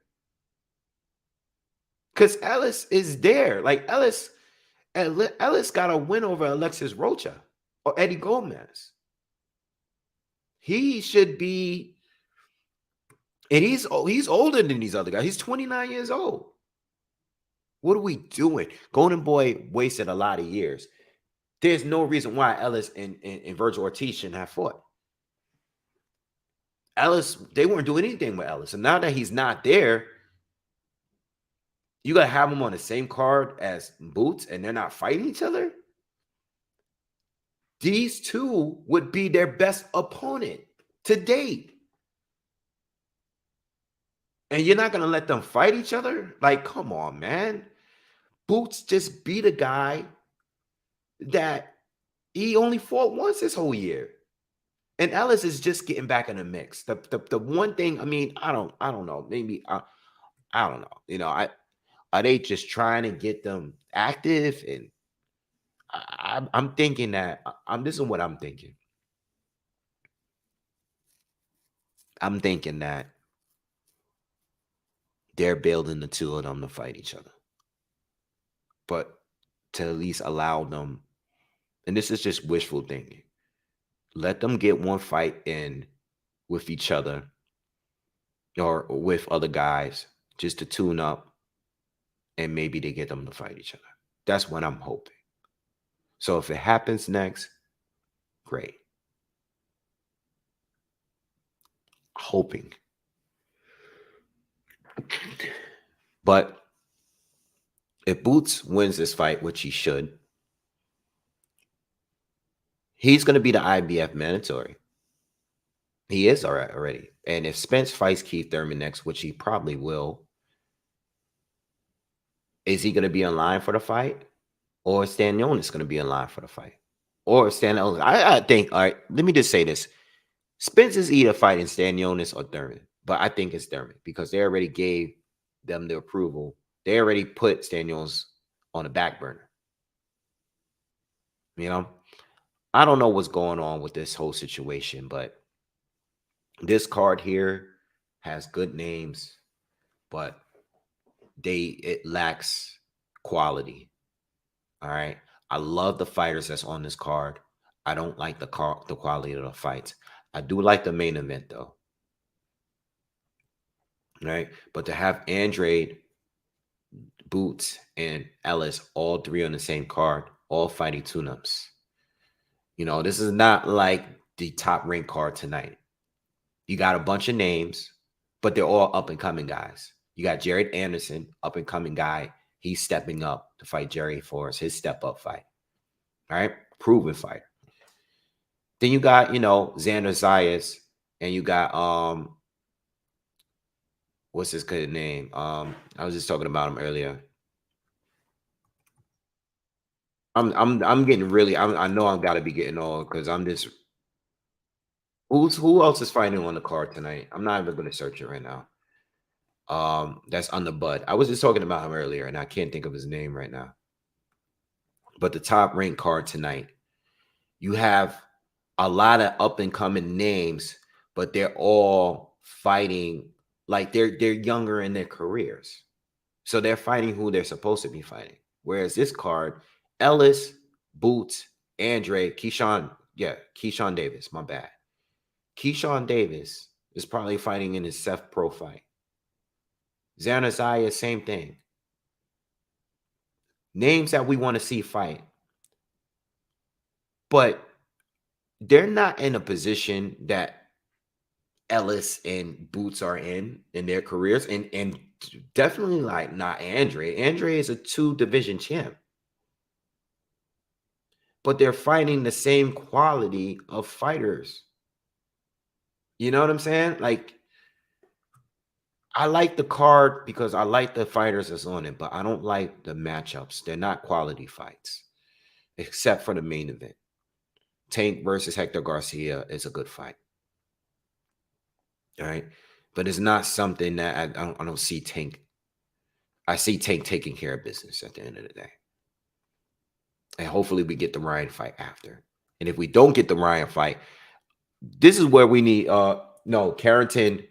Because Ellis is there. Like Ellis got a win over Alexis Rocha or Eddie Gomez. He should be, and he's older than these other guys. He's 29 years old. What are we doing? Golden Boy wasted a lot of years. There's no reason why Ellis and Virgil Ortiz shouldn't have fought. Ellis, they weren't doing anything with Ellis. And now that he's not there, you got to have them on the same card as Boots and they're not fighting each other? These two would be their best opponent to date. And you're not going to let them fight each other? Like, come on, man. Boots just beat a guy that he only fought once this whole year. And Ellis is just getting back in the mix. The one thing, I mean, I don't know. Maybe, I don't know. Are they just trying to get them active? And I'm thinking that, this is what I'm thinking. I'm thinking that they're building the two of them to fight each other. But to at least allow them, and this is just wishful thinking, let them get one fight in with each other or with other guys just to tune up, and maybe they get them to fight each other. That's what I'm hoping. So if it happens next, great. Hoping. But if Boots wins this fight, which he should, he's going to be the IBF mandatory. He is already. And if Spence fights Keith Thurman next, which he probably will, is he going to be in line for the fight? Or is Stanionis going to be in line for the fight? Or Stanionis? I think, all right, let me just say this. Spence is either fighting Stanionis or Thurman. But I think it's Thurman because they already gave them the approval. They already put Stanionis on the back burner. I don't know what's going on with this whole situation, but this card here has good names, but it lacks quality. All right. I love the fighters that's on this card. I don't like the quality of the fights. I do like the main event though. Right. But to have Andrade, Boots, and Ellis all three on the same card, all fighting tune-ups. This is not like the top ranked card tonight. You got a bunch of names, but they're all up and coming guys. You got Jared Anderson, up and coming guy. He's stepping up to fight Jerry Forrest, his step up fight. All right. Proven fighter. Then you got, Xander Zayas and you got what's his good name? I was just talking about him earlier. I'm getting really. I know I've got to be getting old because I'm just. Who else is fighting on the card tonight? I'm not even going to search it right now. That's on the Bud. I was just talking about him earlier, and I can't think of his name right now. But the top ranked card tonight, you have a lot of up and coming names, but they're all fighting like they're younger in their careers. So they're fighting who they're supposed to be fighting. Whereas this card, Ellis, Boots, Andrade, Keyshawn Davis, my bad. Keyshawn Davis is probably fighting in his Seth Pro fight. Zanazaya, same thing. Names that we want to see fight. But they're not in a position that Ellis and Boots are in their careers. And definitely like not Andre. Andre is a 2-division champ. But they're fighting the same quality of fighters. You know what I'm saying? Like, I like the card because I like the fighters that's on it, but I don't like the matchups. They're not quality fights, except for the main event. Tank versus Hector Garcia is a good fight. All right. But it's not something that I don't see Tank. I see Tank taking care of business at the end of the day. And hopefully we get the Ryan fight after. And if we don't get the Ryan fight, this is where we need no, Carrington.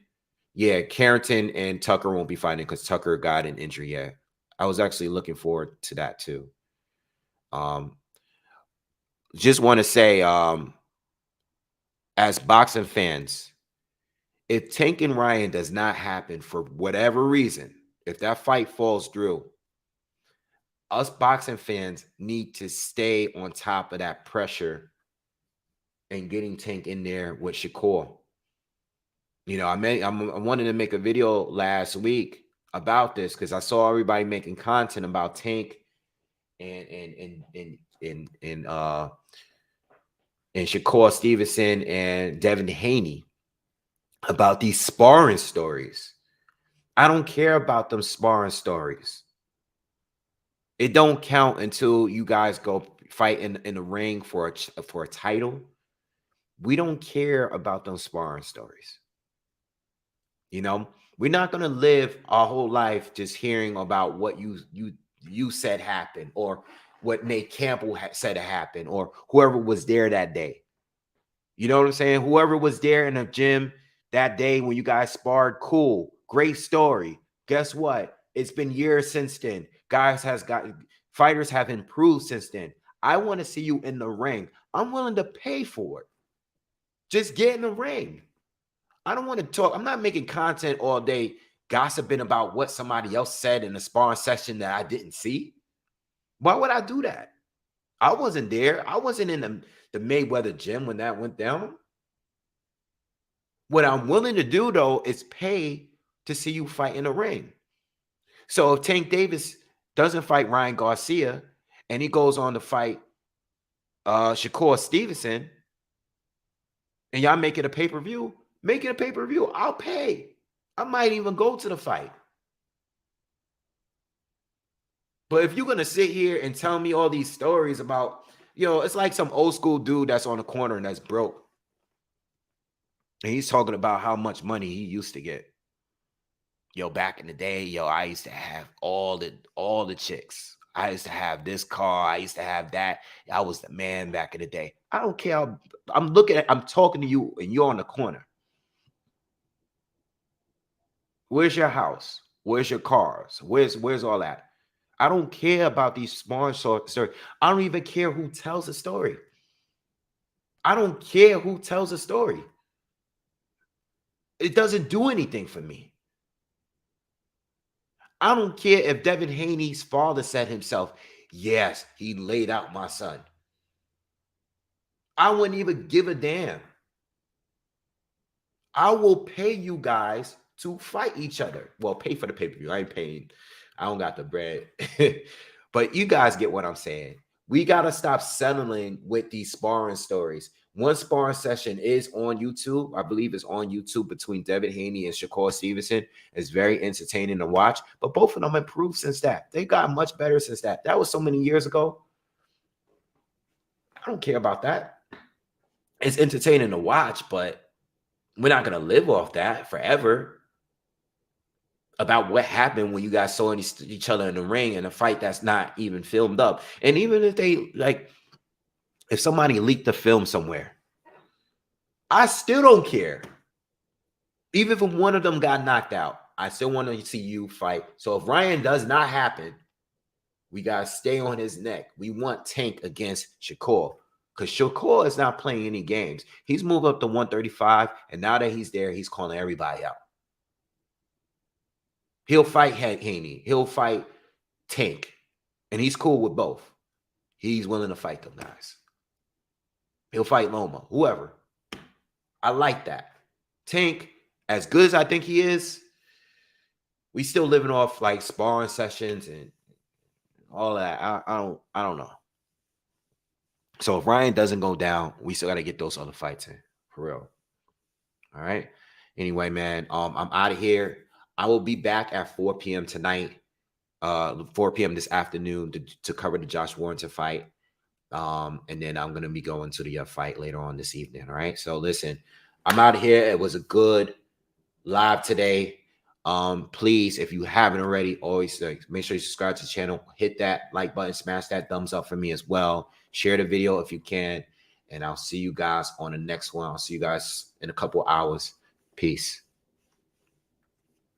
Yeah, Carrington and Tucker won't be fighting because Tucker got an injury. Yeah. I was actually looking forward to that too. Just want to say, as boxing fans, if Tank and Ryan does not happen for whatever reason, if that fight falls through, us boxing fans need to stay on top of that pressure and getting Tank in there with Shakur. You know, I wanted to make a video last week about this because I saw everybody making content about Tank and Shakur Stevenson and Devin Haney about these sparring stories. I don't care about them sparring stories. It don't count until you guys go fight in the ring for a title. We don't care about those sparring stories. You know, we're not going to live our whole life just hearing about what you said happened or what Nate Campbell said happened or whoever was there that day. You know what I'm saying? Whoever was there in the gym that day when you guys sparred, cool, great story. Guess what? It's been years since then. Fighters have improved since then. I want to see you in the ring. I'm willing to pay for it. Just get in the ring. I don't want to talk. I'm not making content all day gossiping about what somebody else said in the sparring session that I didn't see. Why would I do that? I wasn't there. I wasn't in the Mayweather gym when that went down. What I'm willing to do, though, is pay to see you fight in the ring. So if Tank Davis doesn't fight Ryan Garcia and he goes on to fight Shakur Stevenson and y'all make it a pay-per-view, make it a pay-per-view. I'll pay. I might even go to the fight. But if you're going to sit here and tell me all these stories about, it's like some old school dude that's on the corner and that's broke. And he's talking about how much money he used to get. Back in the day, I used to have all the chicks. I used to have this car. I used to have that. I was the man back in the day. I don't care. I'm talking to you and you're on the corner. Where's your house? Where's your cars? Where's all that? I don't care about these small stories. I don't even care who tells a story. I don't care who tells a story. It doesn't do anything for me. I don't care if Devin Haney's father said himself, yes, he laid out my son. I wouldn't even give a damn. I will pay you guys to fight each other. Well, pay for the pay-per-view. I ain't paying. I don't got the bread. But you guys get what I'm saying. We got to stop settling with these sparring stories. One sparring session is on YouTube. I believe it's on YouTube between Devin Haney and Shakur Stevenson. It's very entertaining to watch. But both of them improved since that. They got much better since that. That was so many years ago. I don't care about that. It's entertaining to watch, but we're not going to live off that forever. About what happened when you guys saw each other in the ring in a fight that's not even filmed up. And even if they, like, if somebody leaked the film somewhere, I still don't care. Even if one of them got knocked out, I still want to see you fight. So if Ryan does not happen, we got to stay on his neck. We want Tank against Shakur, because Shakur is not playing any games. He's moved up to 135, and now that he's there, he's calling everybody out. He'll fight Haney. He'll fight Tank, and he's cool with both. He's willing to fight them guys. He'll fight Loma, whoever. I like that. Tank, as good as I think he is, we still living off like sparring sessions and all that. I don't know. So if Ryan doesn't go down, we still got to get those other fights in, for real. All right. Anyway, man, I'm out of here. I will be back at 4 p.m. tonight, 4 p.m. this afternoon to cover the Josh Warrington fight. And then I'm going to be going to the fight later on this evening. All right. So listen, I'm out of here. It was a good live today. Please, if you haven't already, always make sure you subscribe to the channel, hit that like button, smash that thumbs up for me as well. Share the video if you can. And I'll see you guys on the next one. I'll see you guys in a couple hours. Peace.